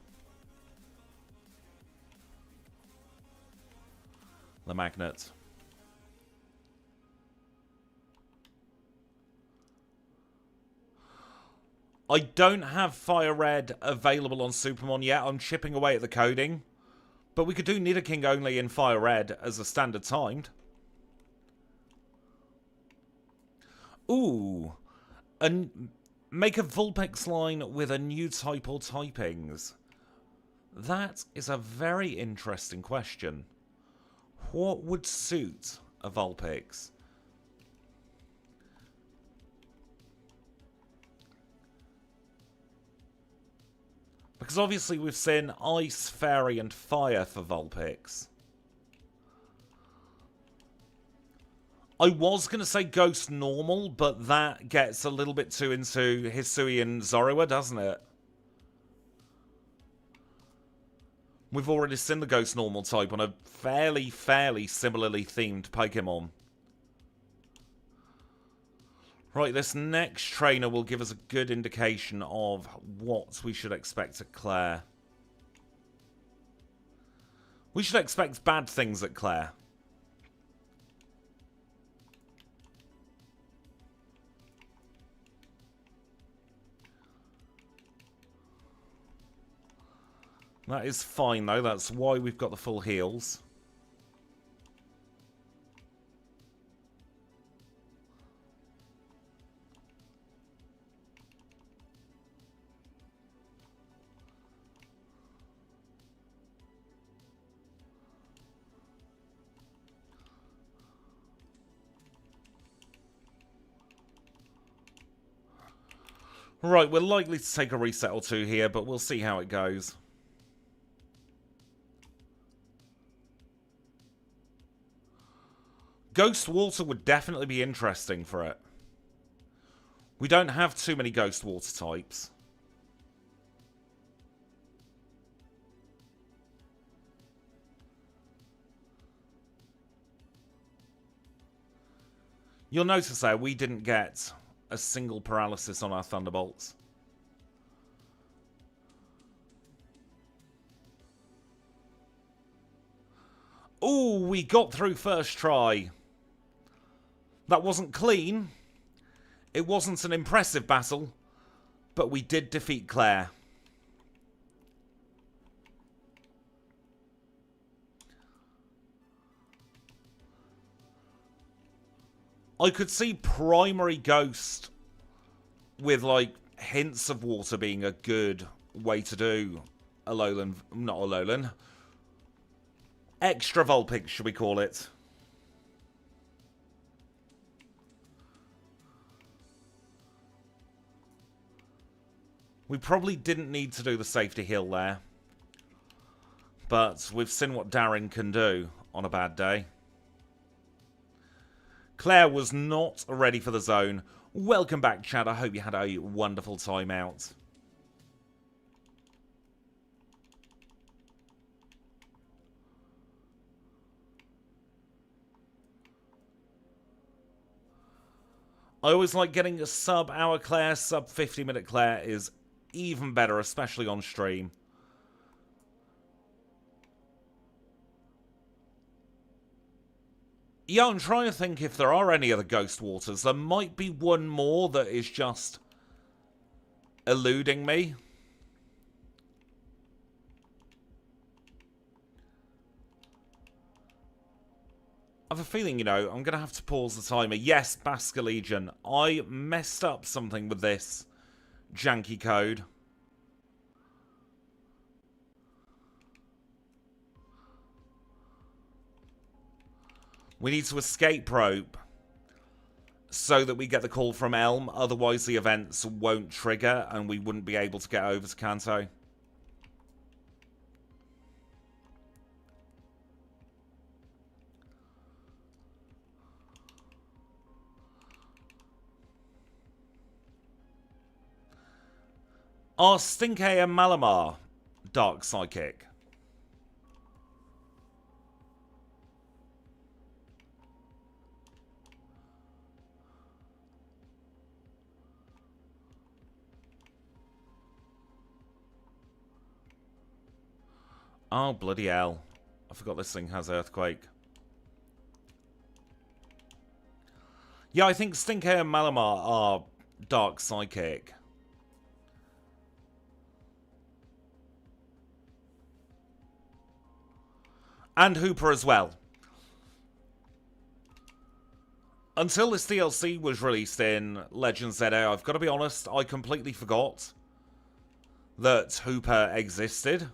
the magnet. I don't have Fire Red available on SuperMON yet. I'm chipping away at the coding. But we could do Nidoking only in Fire Red as a standard timed. Ooh. And make a Vulpix line with a new type or typings. That is a very interesting question. What would suit a Vulpix? Because obviously we've seen Ice, Fairy, and Fire for Vulpix. I was going to say Ghost Normal, but that gets a little bit too into Hisui and Zorua, doesn't it? We've already seen the Ghost Normal type on a fairly similarly themed Pokemon. Right, this next trainer will give us a good indication of what we should expect at Claire. We should expect bad things at Claire. That is fine, though. That's why we've got the full heals. Right, we're likely to take a reset or two here, but we'll see how it goes. Ghost Water would definitely be interesting for it. We don't have too many Ghost Water types. You'll notice there, we didn't get a single paralysis on our Thunderbolts. Ooh, we got through first try. That wasn't clean. It wasn't an impressive battle, but we did defeat Claire. I could see Primary Ghost with, like, hints of water being a good way to do Alolan, not Alolan. Extra Vulpix, should we call it. We probably didn't need to do the safety heal there. But we've seen what Darren can do on a bad day. Claire was not ready for the zone. Welcome back, Chad. I hope you had a wonderful time out. I always like getting a sub-hour Claire. Sub-50-minute Claire is even better, especially on stream. Yeah, I'm trying to think if there are any other Ghost Waters. There might be one more that is just eluding me. I have a feeling, you know, I'm going to have to pause the timer. Yes, Basculegion. I messed up something with this janky code. We need to escape rope so that we get the call from Elm. Otherwise, the events won't trigger and we wouldn't be able to get over to Kanto. Are Stinkay and Malamar Dark Psychic? Oh, bloody hell. I forgot this thing has Earthquake. Yeah, I think Stinkay and Malamar are Dark Psychic. And Hooper as well. Until this DLC was released in Legends ZA, I've got to be honest, I completely forgot that Hooper existed.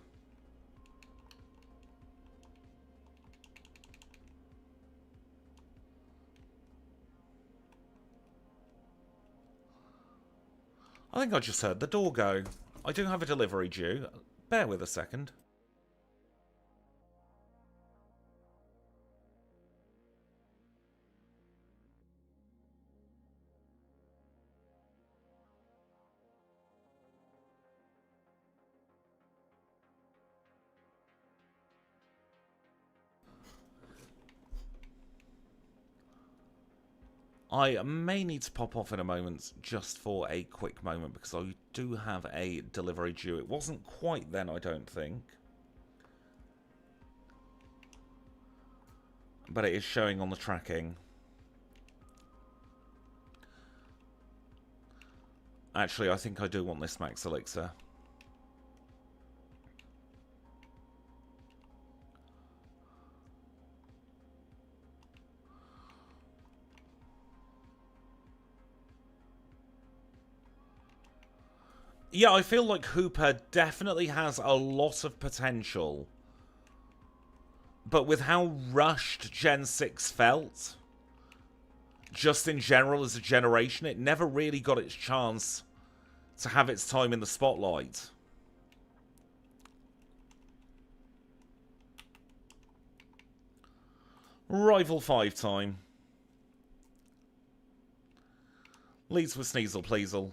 I think I just heard the door go. I do have a delivery due. Bear with a second. I may need to pop off in a moment just for a quick moment because I do have a delivery due. It wasn't quite then, I don't think. But it is showing on the tracking. Actually, I think I do want this Max Elixir. Yeah, I feel like Hooper definitely has a lot of potential. But with how rushed Gen 6 felt, just in general as a generation, it never really got its chance to have its time in the spotlight. Rival 5 time. Leads with Sneasel Pleasel.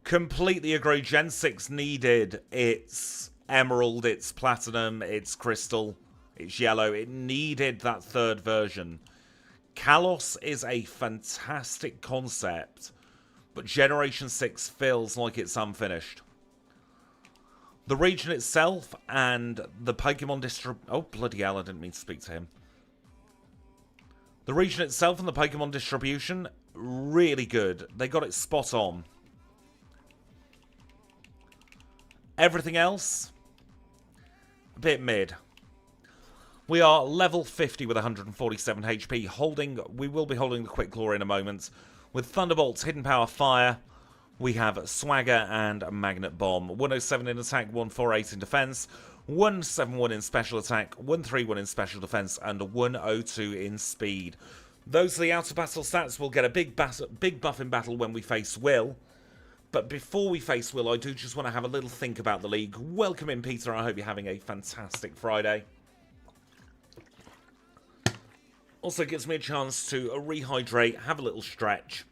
Completely agree. Gen 6 needed its Emerald, its Platinum, its Crystal, its Yellow. It needed that third version. Kalos is a fantastic concept, but Generation 6 feels like it's unfinished. The region itself and the Pokemon Oh, bloody hell, I didn't mean to speak to him. The region itself and the Pokemon distribution, really good. They got it spot on. Everything else, a bit mid. We are level 50 with 147 HP. We will be holding the Quick Claw in a moment. With Thunderbolts, Hidden Power, Fire, we have Swagger and Magnet Bomb. 107 in attack, 148 in defense, 171 in special attack, 131 in special defense, and 102 in speed. Those are the outer battle stats. We'll get a big buff in battle when we face Will. But before we face Will, I do just want to have a little think about the league. Welcome in, Peter. I hope you're having a fantastic Friday. Also gives me a chance to rehydrate, have a little stretch.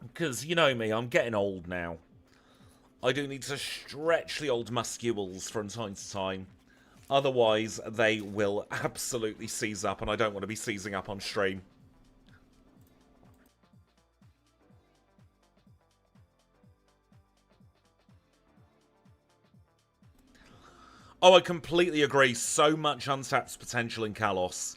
Because, you know me, I'm getting old now. I do need to stretch the old muscles from time to time. Otherwise, they will absolutely seize up, and I don't want to be seizing up on stream. Oh, I completely agree. So much untapped potential in Kalos.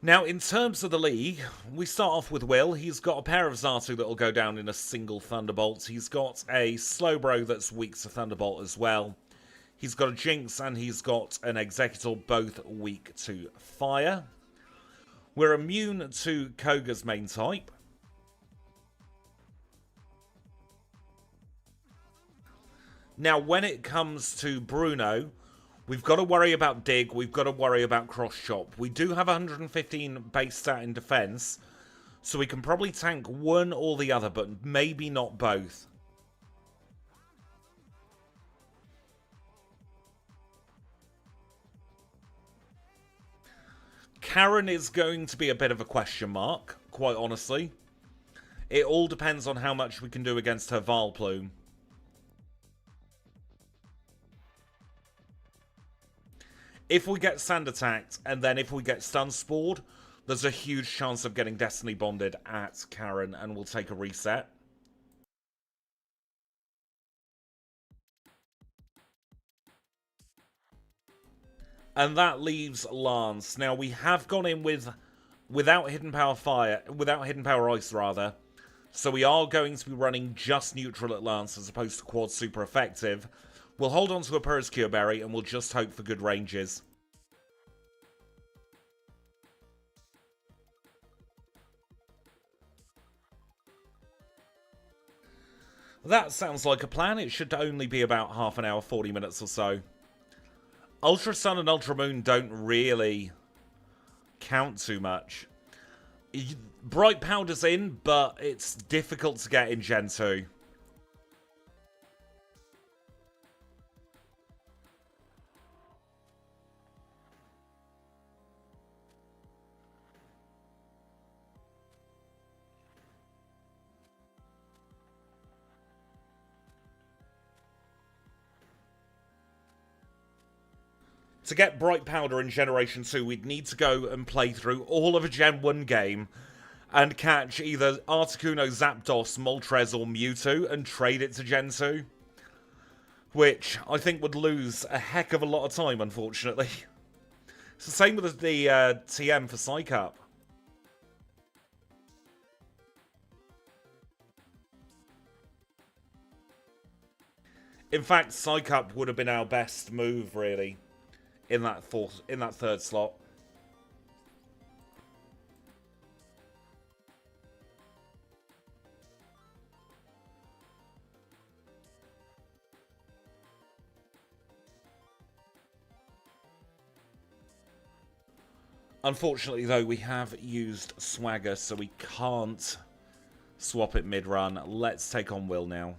Now, in terms of the league, we start off with Will. He's got a pair of Xatu that will go down in a single Thunderbolt. He's got a Slowbro that's weak to Thunderbolt as well. He's got a Jinx and he's got an Executor, both weak to Fire. We're immune to Koga's main type. Now, when it comes to Bruno, we've got to worry about Dig, we've got to worry about Cross Chop. We do have 115 base stat in defense, so we can probably tank one or the other, but maybe not both. Karen is going to be a bit of a question mark, quite honestly. It all depends on how much we can do against her Vileplume. If we get Sand attacked, and then if we get Stun Spored, there's a huge chance of getting Destiny Bonded at Karen, and we'll take a reset. And that leaves Lance. Now, we have gone in without Hidden Power Fire, without Hidden Power Ice, rather. So we are going to be running just neutral at Lance as opposed to Quad Super Effective. We'll hold on to a Pericure Berry and we'll just hope for good ranges. That sounds like a plan. It should only be about half an hour, 40 minutes or so. Ultra Sun and Ultra Moon don't really count too much. Bright Powder's in, but it's difficult to get in Gen 2. To get Bright Powder in Generation 2, we'd need to go and play through all of a Gen 1 game and catch either Articuno, Zapdos, Moltres, or Mewtwo and trade it to Gen 2. Which I think would lose a heck of a lot of time, unfortunately. It's the same with the TM for Psycup. In fact, Psycup would have been our best move, really, in that third slot. Unfortunately, though, we have used Swagger, so we can't swap it mid-run. Let's take on Will now.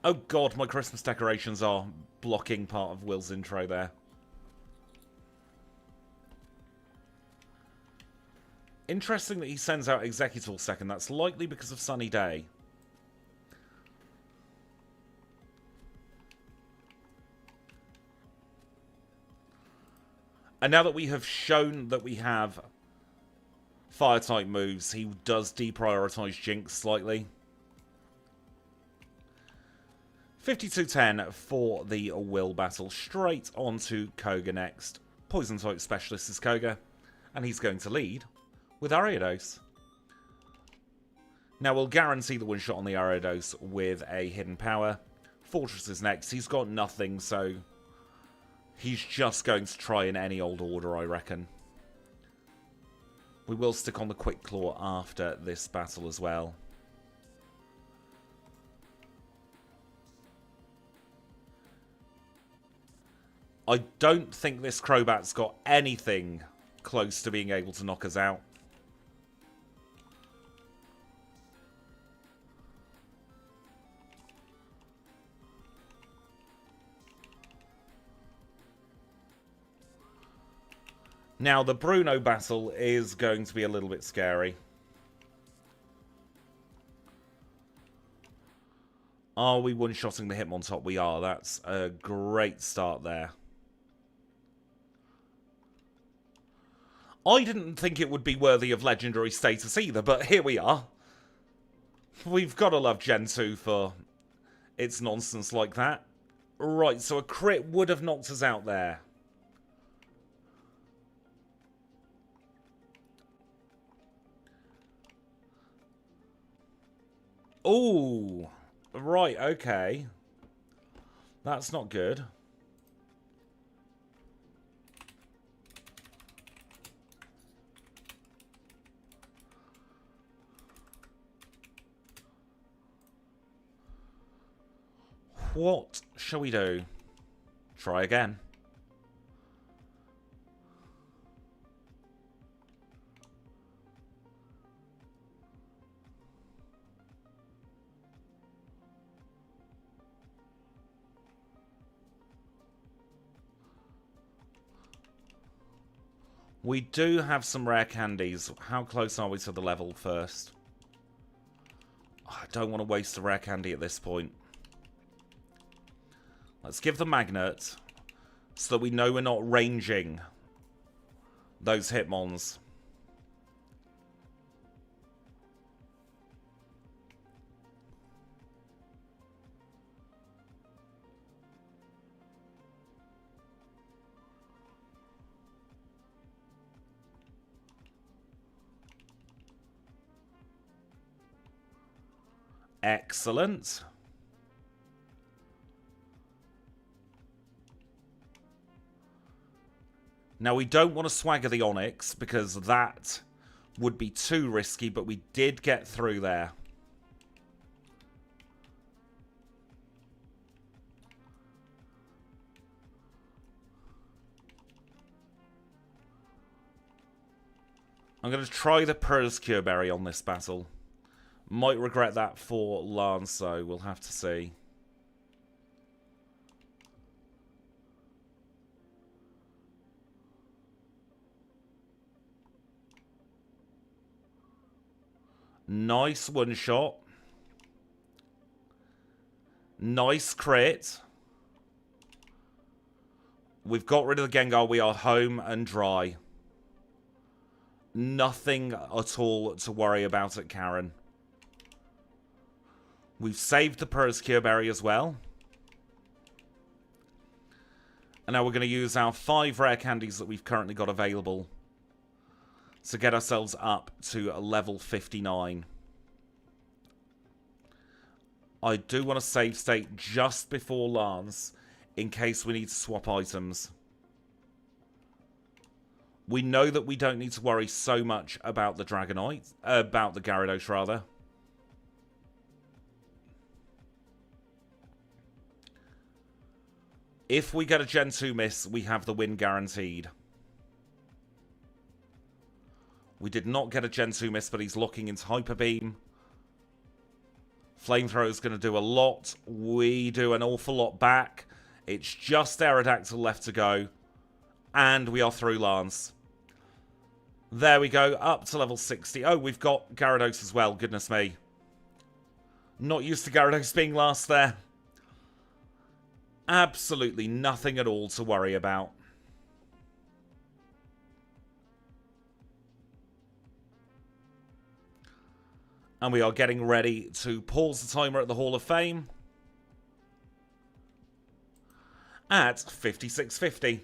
Oh god, my Christmas decorations are blocking part of Will's intro there. Interesting that he sends out Executor second. That's likely because of Sunny Day. And now that we have shown that we have Fire-type moves, he does deprioritize Jinx slightly. 52-10 for the Will battle. Straight onto Koga next. Poison-type specialist is Koga, and he's going to lead with Ariados. Now we'll guarantee the one-shot on the Ariados with a Hidden Power. Fortress is next. He's got nothing, so he's just going to try in any old order, I reckon. We will stick on the Quick Claw after this battle as well. I don't think this Crobat's got anything close to being able to knock us out. Now, the Bruno battle is going to be a little bit scary. Are we one-shotting the Hitmontop? We are. That's a great start there. I didn't think it would be worthy of legendary status either, but here we are. We've got to love Gen 2 for its nonsense like that. Right, so a crit would have knocked us out there. Ooh, right, okay. That's not good. What shall we do? Try again. We do have some rare candies. How close are we to the level first? I don't want to waste a rare candy at this point. Let's give the magnet so that we know we're not ranging those Hitmons. Excellent. Now, we don't want to swagger the Onyx because that would be too risky, but we did get through there. I'm going to try the Persecure Berry on this battle. Might regret that for Lance, though. We'll have to see. Nice one shot. Nice crit. We've got rid of the Gengar. We are home and dry. Nothing at all to worry about at Karen. We've saved the Persecure Berry as well. And now we're going to use our 5 rare candies that we've currently got available to get ourselves up to level 59. I do want to save state just before Lance in case we need to swap items. We know that we don't need to worry so much about the Dragonite, about the Gyarados rather. If we get a Gen 2 miss, we have the win guaranteed. We did not get a Gen 2 miss, but he's locking into Hyper Beam. Flamethrower is going to do a lot. We do an awful lot back. It's just Aerodactyl left to go. And we are through Lance. There we go, up to level 60. Oh, we've got Gyarados as well, goodness me. Not used to Gyarados being last there. Absolutely nothing at all to worry about. And we are getting ready to pause the timer at the Hall of Fame at 56:50.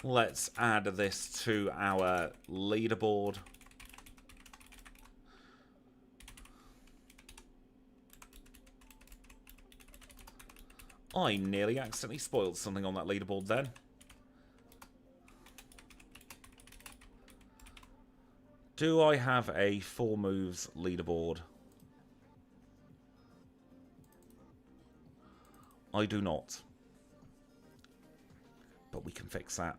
Let's add this to our leaderboard. I nearly accidentally spoiled something on that leaderboard then. Do I have a 4 moves leaderboard? I do not. But we can fix that.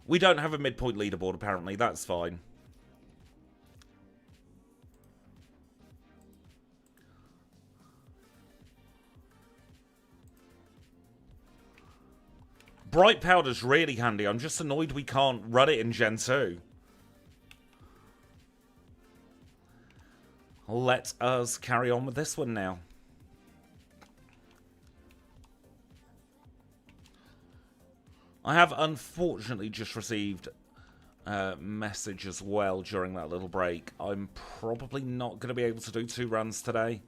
We don't have a midpoint leaderboard, apparently. That's fine. Bright Powder's really handy. I'm just annoyed we can't run it in Gen 2. Let us carry on with this one now. I have unfortunately just received a message as well during that little break. I'm probably not going to be able to do 2 runs today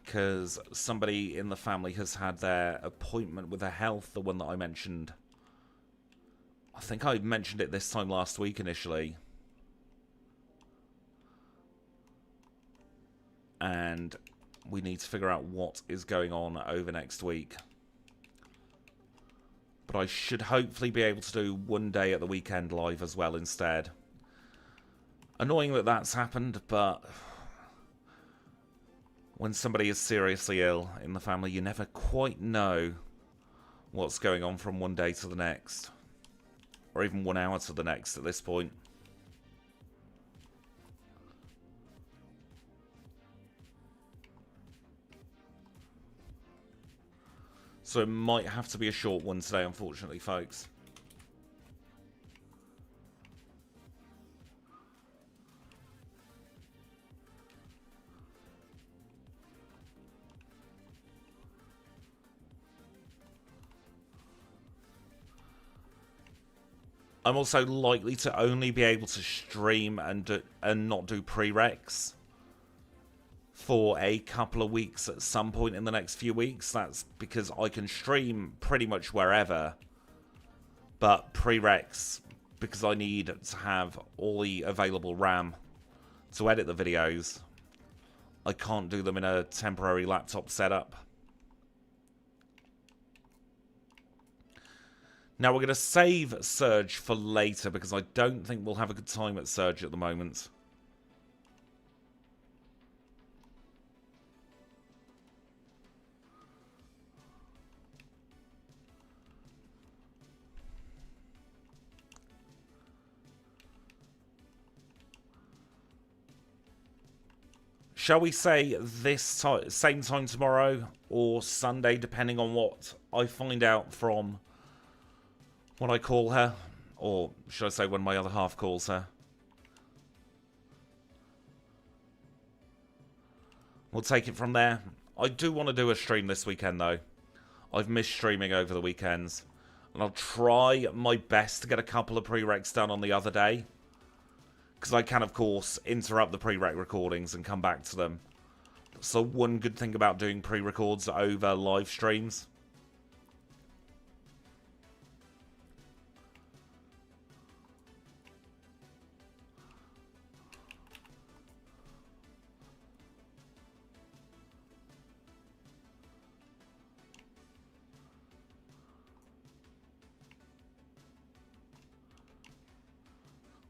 because somebody in the family has had their appointment with their health, the one that I mentioned. I think I mentioned it this time last week initially. And we need to figure out what is going on over next week. But I should hopefully be able to do one day at the weekend live as well instead. Annoying that that's happened, but when somebody is seriously ill in the family, you never quite know what's going on from one day to the next. Or even 1 hour to the next at this point. So it might have to be a short one today, unfortunately, folks. I'm also likely to only be able to stream and not do prereqs for a couple of weeks at some point in the next few weeks. That's because I can stream pretty much wherever, but prereqs, because I need to have all the available RAM to edit the videos, I can't do them in a temporary laptop setup. Now we're going to save Surge for later because I don't think we'll have a good time at Surge at the moment. Shall we say this same time tomorrow or Sunday, depending on what I find out from when I call her? Or should I say when my other half calls her? We'll take it from there. I do want to do a stream this weekend, though. I've missed streaming over the weekends. And I'll try my best to get a couple of prereqs done on the other day. Because I can, of course, interrupt the prereq recordings and come back to them. So one good thing about doing pre-records over live streams.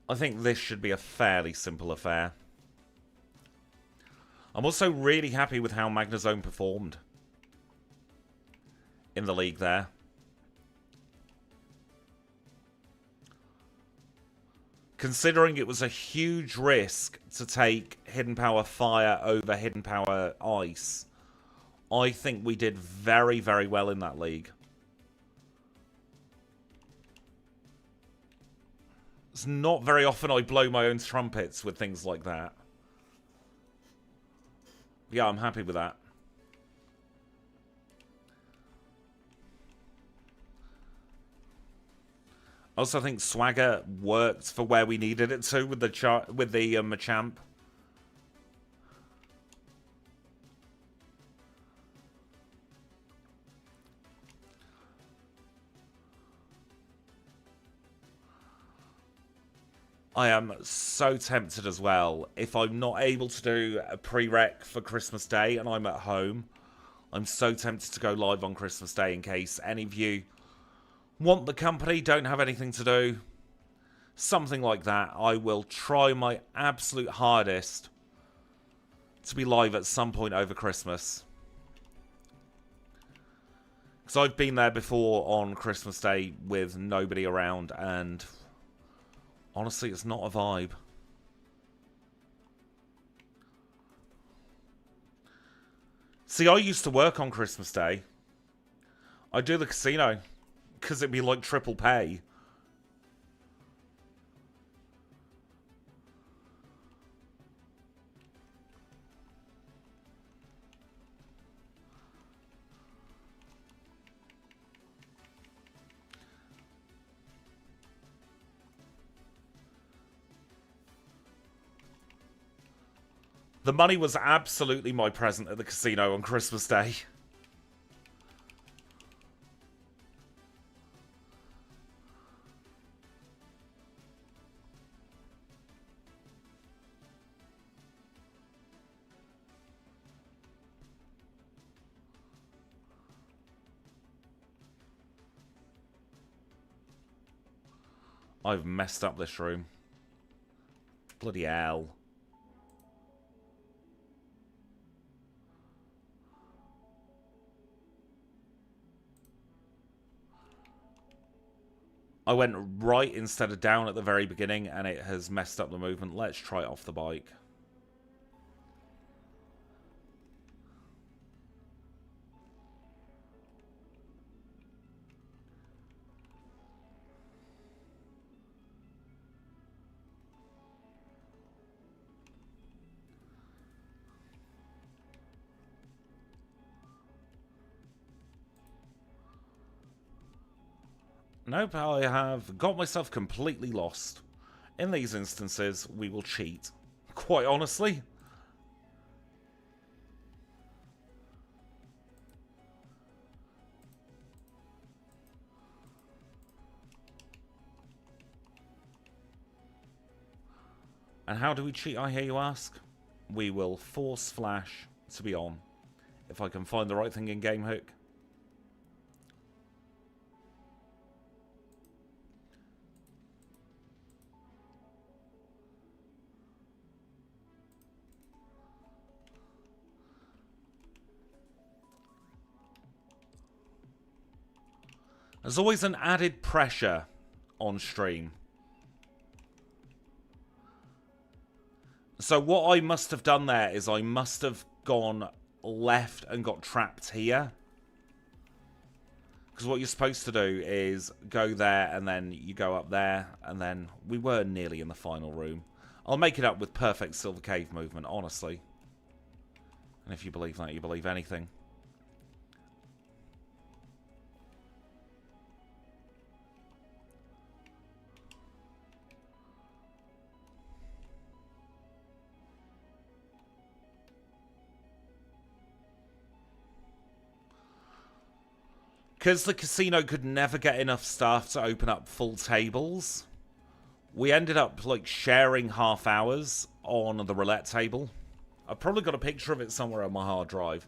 I think this should be a fairly simple affair. I'm also really happy with how MAGNEZONE performed in the league there. Considering it was a huge risk to take Hidden Power Fire over Hidden Power Ice, I think we did very, very well in that league. It's not very often I blow my own trumpets with things like that. Yeah, I'm happy with that. I also think Swagger worked for where we needed it to with the Machamp. I am so tempted as well. If I'm not able to do a prereq for Christmas Day and I'm at home, I'm so tempted to go live on Christmas Day in case any of you want the company, don't have anything to do. Something like that. I will try my absolute hardest to be live at some point over Christmas. Because I've been there before on Christmas Day with nobody around and honestly, it's not a vibe. See, I used to work on Christmas Day. I do the casino because it'd be like triple pay. The money was absolutely my present at the casino on Christmas Day. I've messed up this room. Bloody hell. I went right instead of down at the very beginning, and it has messed up the movement. Let's try it off the bike. Nope, I have got myself completely lost. In these instances, we will cheat. Quite honestly. And how do we cheat, I hear you ask? We will force Flash to be on. If I can find the right thing in Game Hook. There's always an added pressure on stream. So what I must have done there is I must have gone left and got trapped here. Because what you're supposed to do is go there and then you go up there. And then we were nearly in the final room. I'll make it up with perfect Silver Cave movement, honestly. And if you believe that, you believe anything. Because the casino could never get enough staff to open up full tables, we ended up like sharing half hours on the roulette table. I've probably got a picture of it somewhere on my hard drive.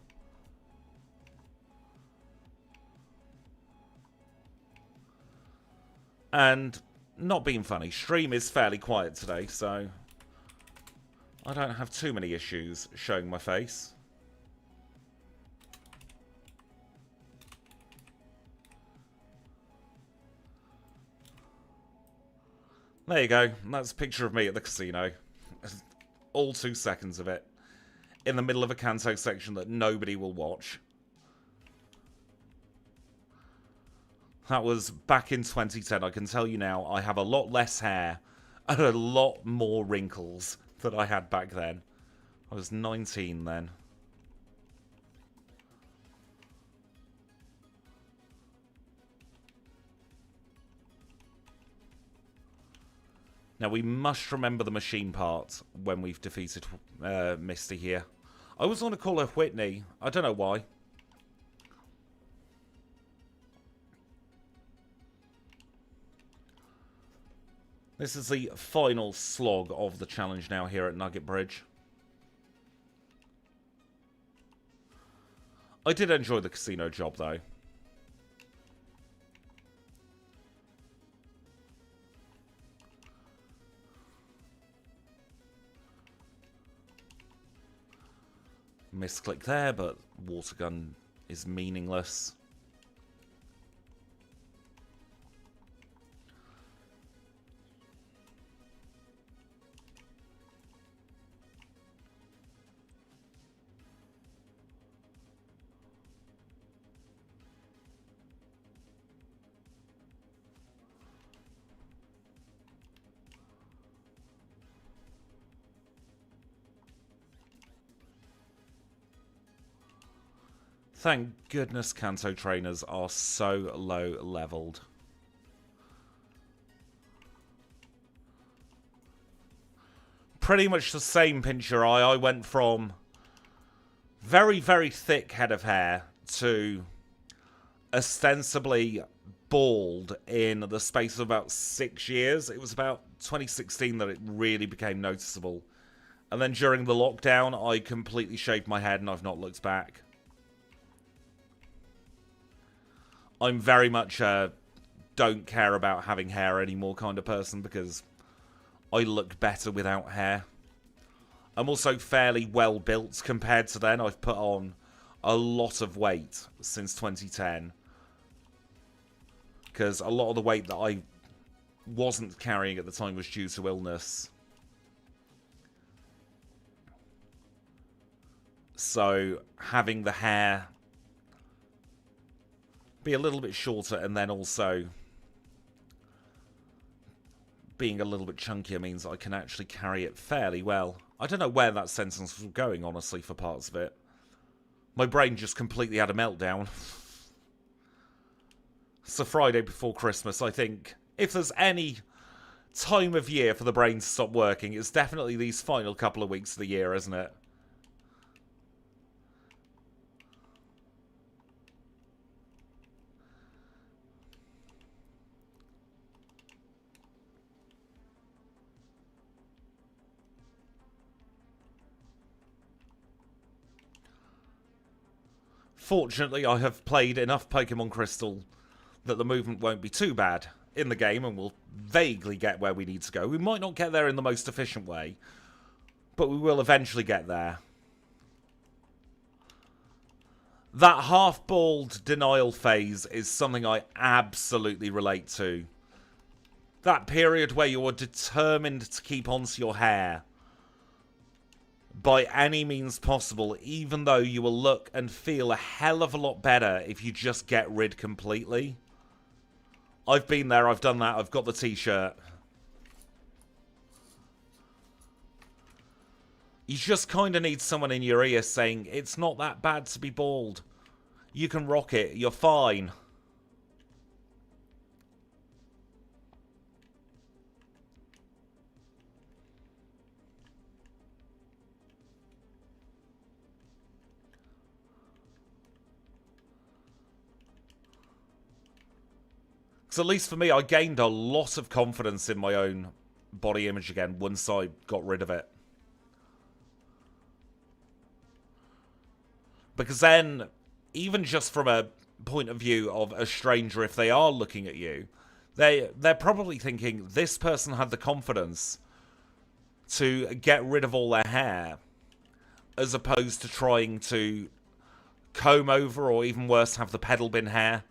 And not being funny, stream is fairly quiet today, so I don't have too many issues showing my face. There you go. That's a picture of me at the casino. All 2 seconds of it. In the middle of a Kanto section that nobody will watch. That was back in 2010. I can tell you now, I have a lot less hair and a lot more wrinkles than I had back then. I was 19 then. Now, we must remember the machine part when we've defeated Misty here. I always want to call her Whitney. I don't know why. This is the final slog of the challenge now here at Nugget Bridge. I did enjoy the casino job, though. Misclick there, but water gun is meaningless. Thank goodness Kanto trainers are so low leveled. Pretty much the same pinch your eye. I went from very, very thick head of hair to ostensibly bald in the space of about 6 years. It was about 2016 that it really became noticeable. And then during the lockdown, I completely shaved my head and I've not looked back. I'm very much a don't care about having hair anymore kind of person because I look better without hair. I'm also fairly well built compared to then. I've put on a lot of weight since 2010. Because a lot of the weight that I wasn't carrying at the time was due to illness. So having the hair be a little bit shorter and then also being a little bit chunkier means I can actually carry it fairly well. I don't know where that sentence was going, honestly, for parts of it. My brain just completely had a meltdown. It's a Friday before Christmas. I think if there's any time of year for the brain to stop working, it's definitely these final couple of weeks of the year, isn't it? Fortunately, I have played enough Pokémon Crystal that the movement won't be too bad in the game, and we'll vaguely get where we need to go. We might not get there in the most efficient way, but we will eventually get there. That half-bald denial phase is something I absolutely relate to. That period where you're determined to keep onto your hair by any means possible, even though you will look and feel a hell of a lot better if you just get rid completely. I've been there, I've done that, I've got the t-shirt. You just kind of need someone in your ear saying, it's not that bad to be bald. You can rock it, you're fine. Because at least for me, I gained a lot of confidence in my own body image again once I got rid of it. Because then, even just from a point of view of a stranger, if they are looking at you, they're probably thinking, this person had the confidence to get rid of all their hair, as opposed to trying to comb over, or even worse, have the pedal bin hair.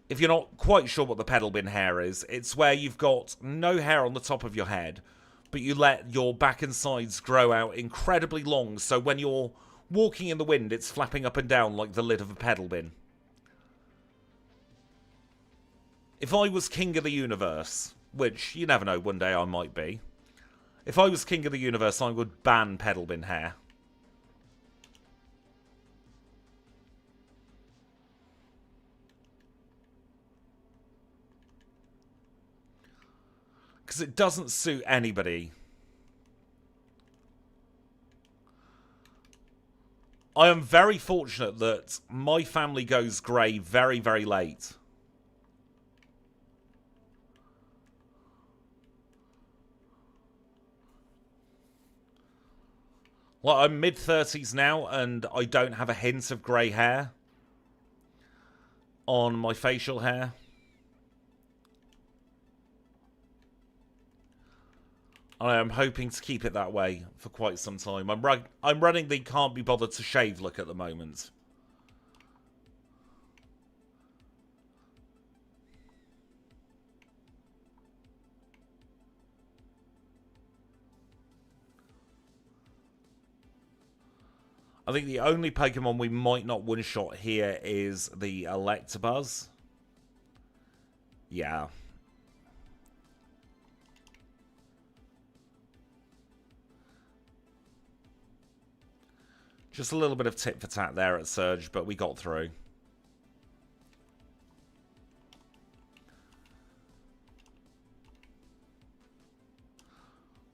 If you're not quite sure what the pedal bin hair is, it's where you've got no hair on the top of your head, but you let your back and sides grow out incredibly long, so when you're walking in the wind, it's flapping up and down like the lid of a pedal bin. If I was king of the universe, which you never know, one day I might be, if I was king of the universe, I would ban pedal bin hair. Because it doesn't suit anybody. I am very fortunate that my family goes grey very, very late. Well, I'm mid-30s now, and I don't have a hint of grey hair on my facial hair. I am hoping to keep it that way for quite some time. I'm running the can't be bothered to shave look at the moment. I think the only Pokemon we might not one-shot here is the Electabuzz. Yeah. Just a little bit of tit for tat there at Surge, but we got through.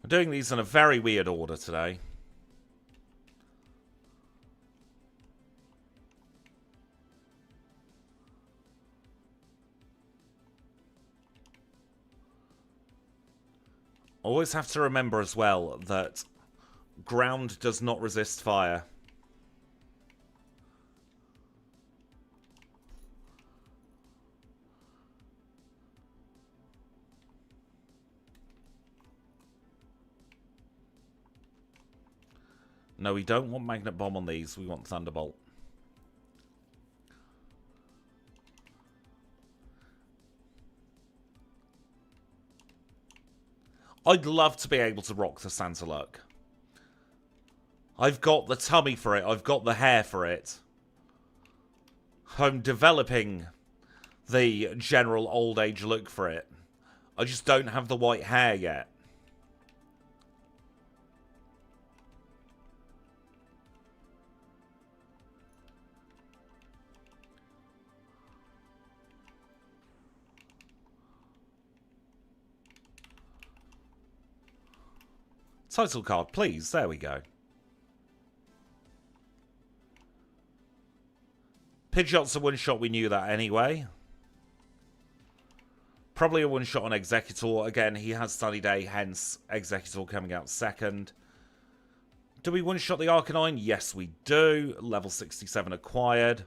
We're doing these in a very weird order today. Always have to remember as well that ground does not resist fire. No, we don't want Magnet Bomb on these. We want Thunderbolt. I'd love to be able to rock the Santa Luck. I've got the tummy for it. I've got the hair for it. I'm developing the general old age look for it. I just don't have the white hair yet. Title card, please. There we go. Pidgeot's a one-shot, we knew that anyway. Probably a one-shot on Executor. Again, he has Sunny Day, hence Executor coming out second. Do we one-shot the Arcanine? Yes, we do. Level 67 acquired.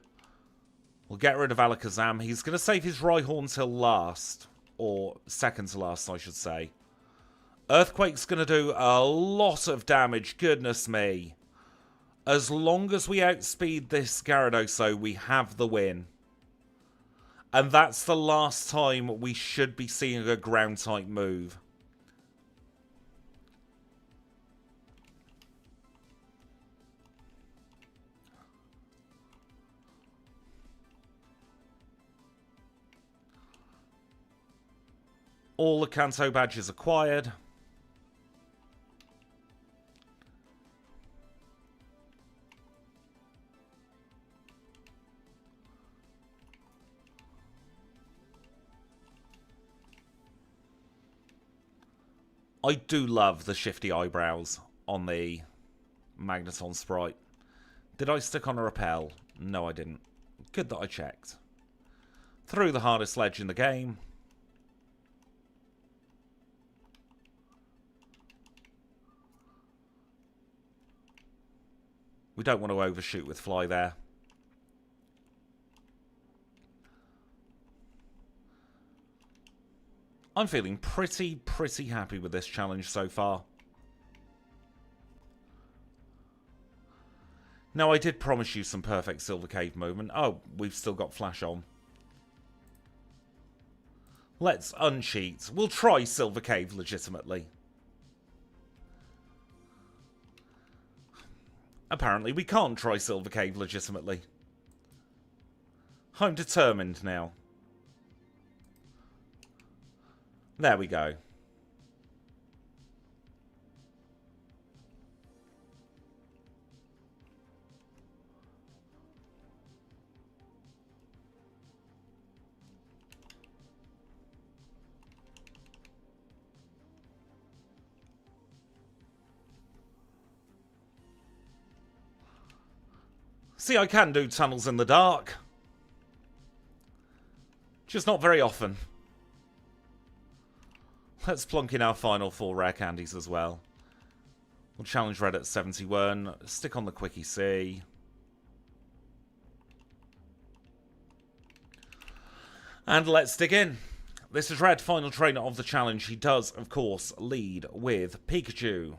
We'll get rid of Alakazam. He's going to save his Rhyhorn till last. Or second to last, I should say. Earthquake's going to do a lot of damage. Goodness me. As long as we outspeed this Gyarados, we have the win. And that's the last time we should be seeing a ground-type move. All the Kanto badges acquired. I do love the shifty eyebrows on the MAGNEZONE sprite. Did I stick on a repel? No, I didn't. Good that I checked. Through the hardest ledge in the game. We don't want to overshoot with Fly there. I'm feeling pretty happy with this challenge so far. Now, I did promise you some perfect Silver Cave movement. Oh, we've still got Flash on. Let's uncheat. We'll try Silver Cave legitimately. Apparently, we can't try Silver Cave legitimately. I'm determined now. There we go. See, I can do tunnels in the dark. Just not very often. Let's plonk in our final 4 rare candies as well. We'll challenge Red at 71. Stick on the Quickie C. And let's dig in. This is Red, final trainer of the challenge. He does, of course, lead with Pikachu.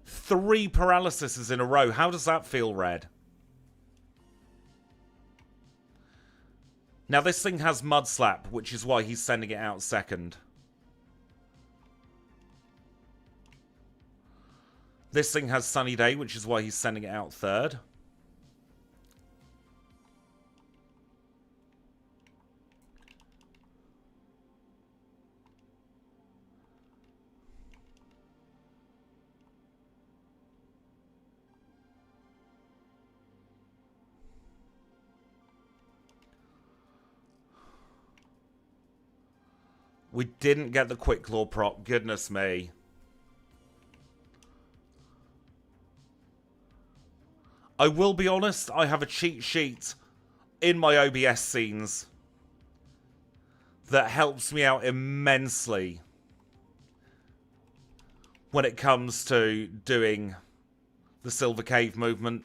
Three paralyses in a row. How does that feel, Red? Now, this thing has Mud Slap, which is why he's sending it out second. This thing has Sunny Day, which is why he's sending it out third. We didn't get the Quick Claw prop. Goodness me. I will be honest, I have a cheat sheet in my OBS scenes that helps me out immensely when it comes to doing the Silver Cave movement.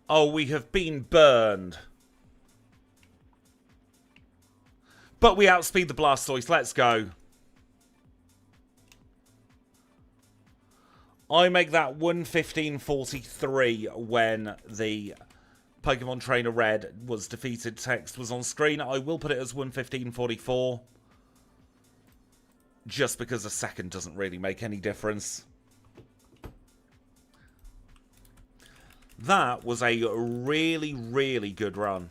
Oh, we have been burned. But we outspeed the Blastoise. Let's go. I make that 1:15:43 when the Pokemon Trainer Red was defeated. Text was on screen. I will put it as 1:15:44. Just because a second doesn't really make any difference. That was a really, really good run.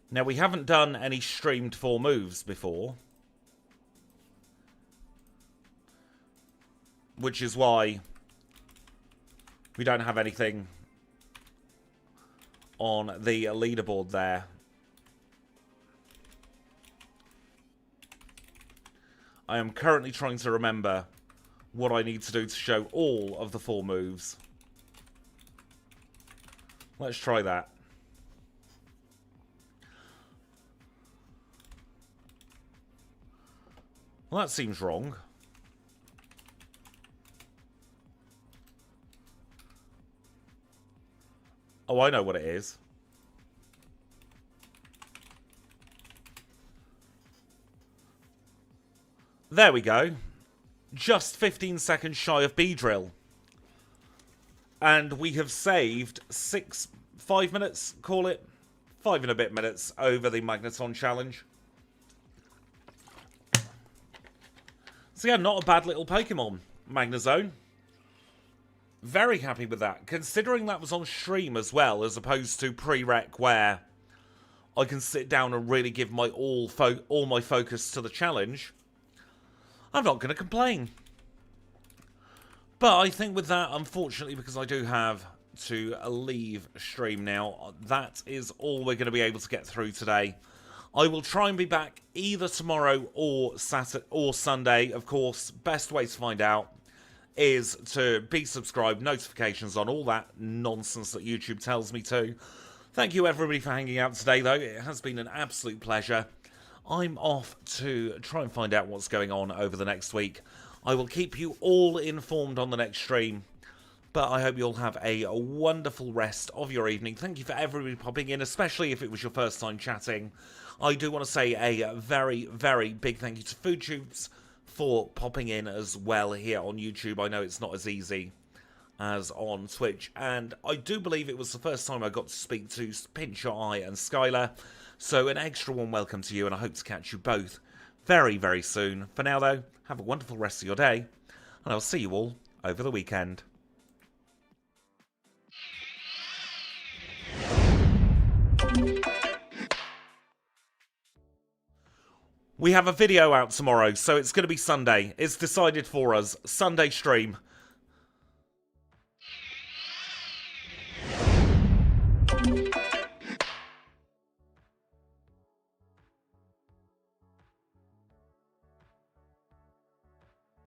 Now, we haven't done any streamed 4 moves before. Which is why we don't have anything on the leaderboard there. I am currently trying to remember what I need to do to show all of the 4 moves. Let's try that. Well, that seems wrong. Oh, I know what it is. There we go. Just 15 seconds shy of B-Drill. And we have saved 5 minutes, call it. 5 and a bit minutes over the MAGNEZONE challenge. So yeah, not a bad little Pokemon, MAGNEZONE. Very happy with that, considering that was on stream as well, as opposed to pre-rec where I can sit down and really give my all my focus to the challenge. I'm not going to complain. But I think with that, unfortunately, because I do have to leave stream now, that is all we're going to be able to get through today. I will try and be back either tomorrow or Saturday or Sunday. Of course, best way to find out is to be subscribed, notifications on, all that nonsense that YouTube tells me to. Thank you everybody for hanging out today though, it has been an absolute pleasure. I'm off to try and find out what's going on over the next week. I will keep you all informed on the next stream, but I hope you all have a wonderful rest of your evening. Thank you for everybody popping in, especially if it was your first time chatting. I do want to say a very, very big thank you to FoodTubes for popping in as well here on YouTube. I know it's not as easy as on Twitch, and I do believe it was the first time I got to speak to Pinch Your Eye and Skylar, so an extra warm welcome to you, and I hope to catch you both very, very soon. For now though, have a wonderful rest of your day, and I'll see you all over the weekend. We have a video out tomorrow, so it's going to be Sunday. It's decided for us. Sunday stream.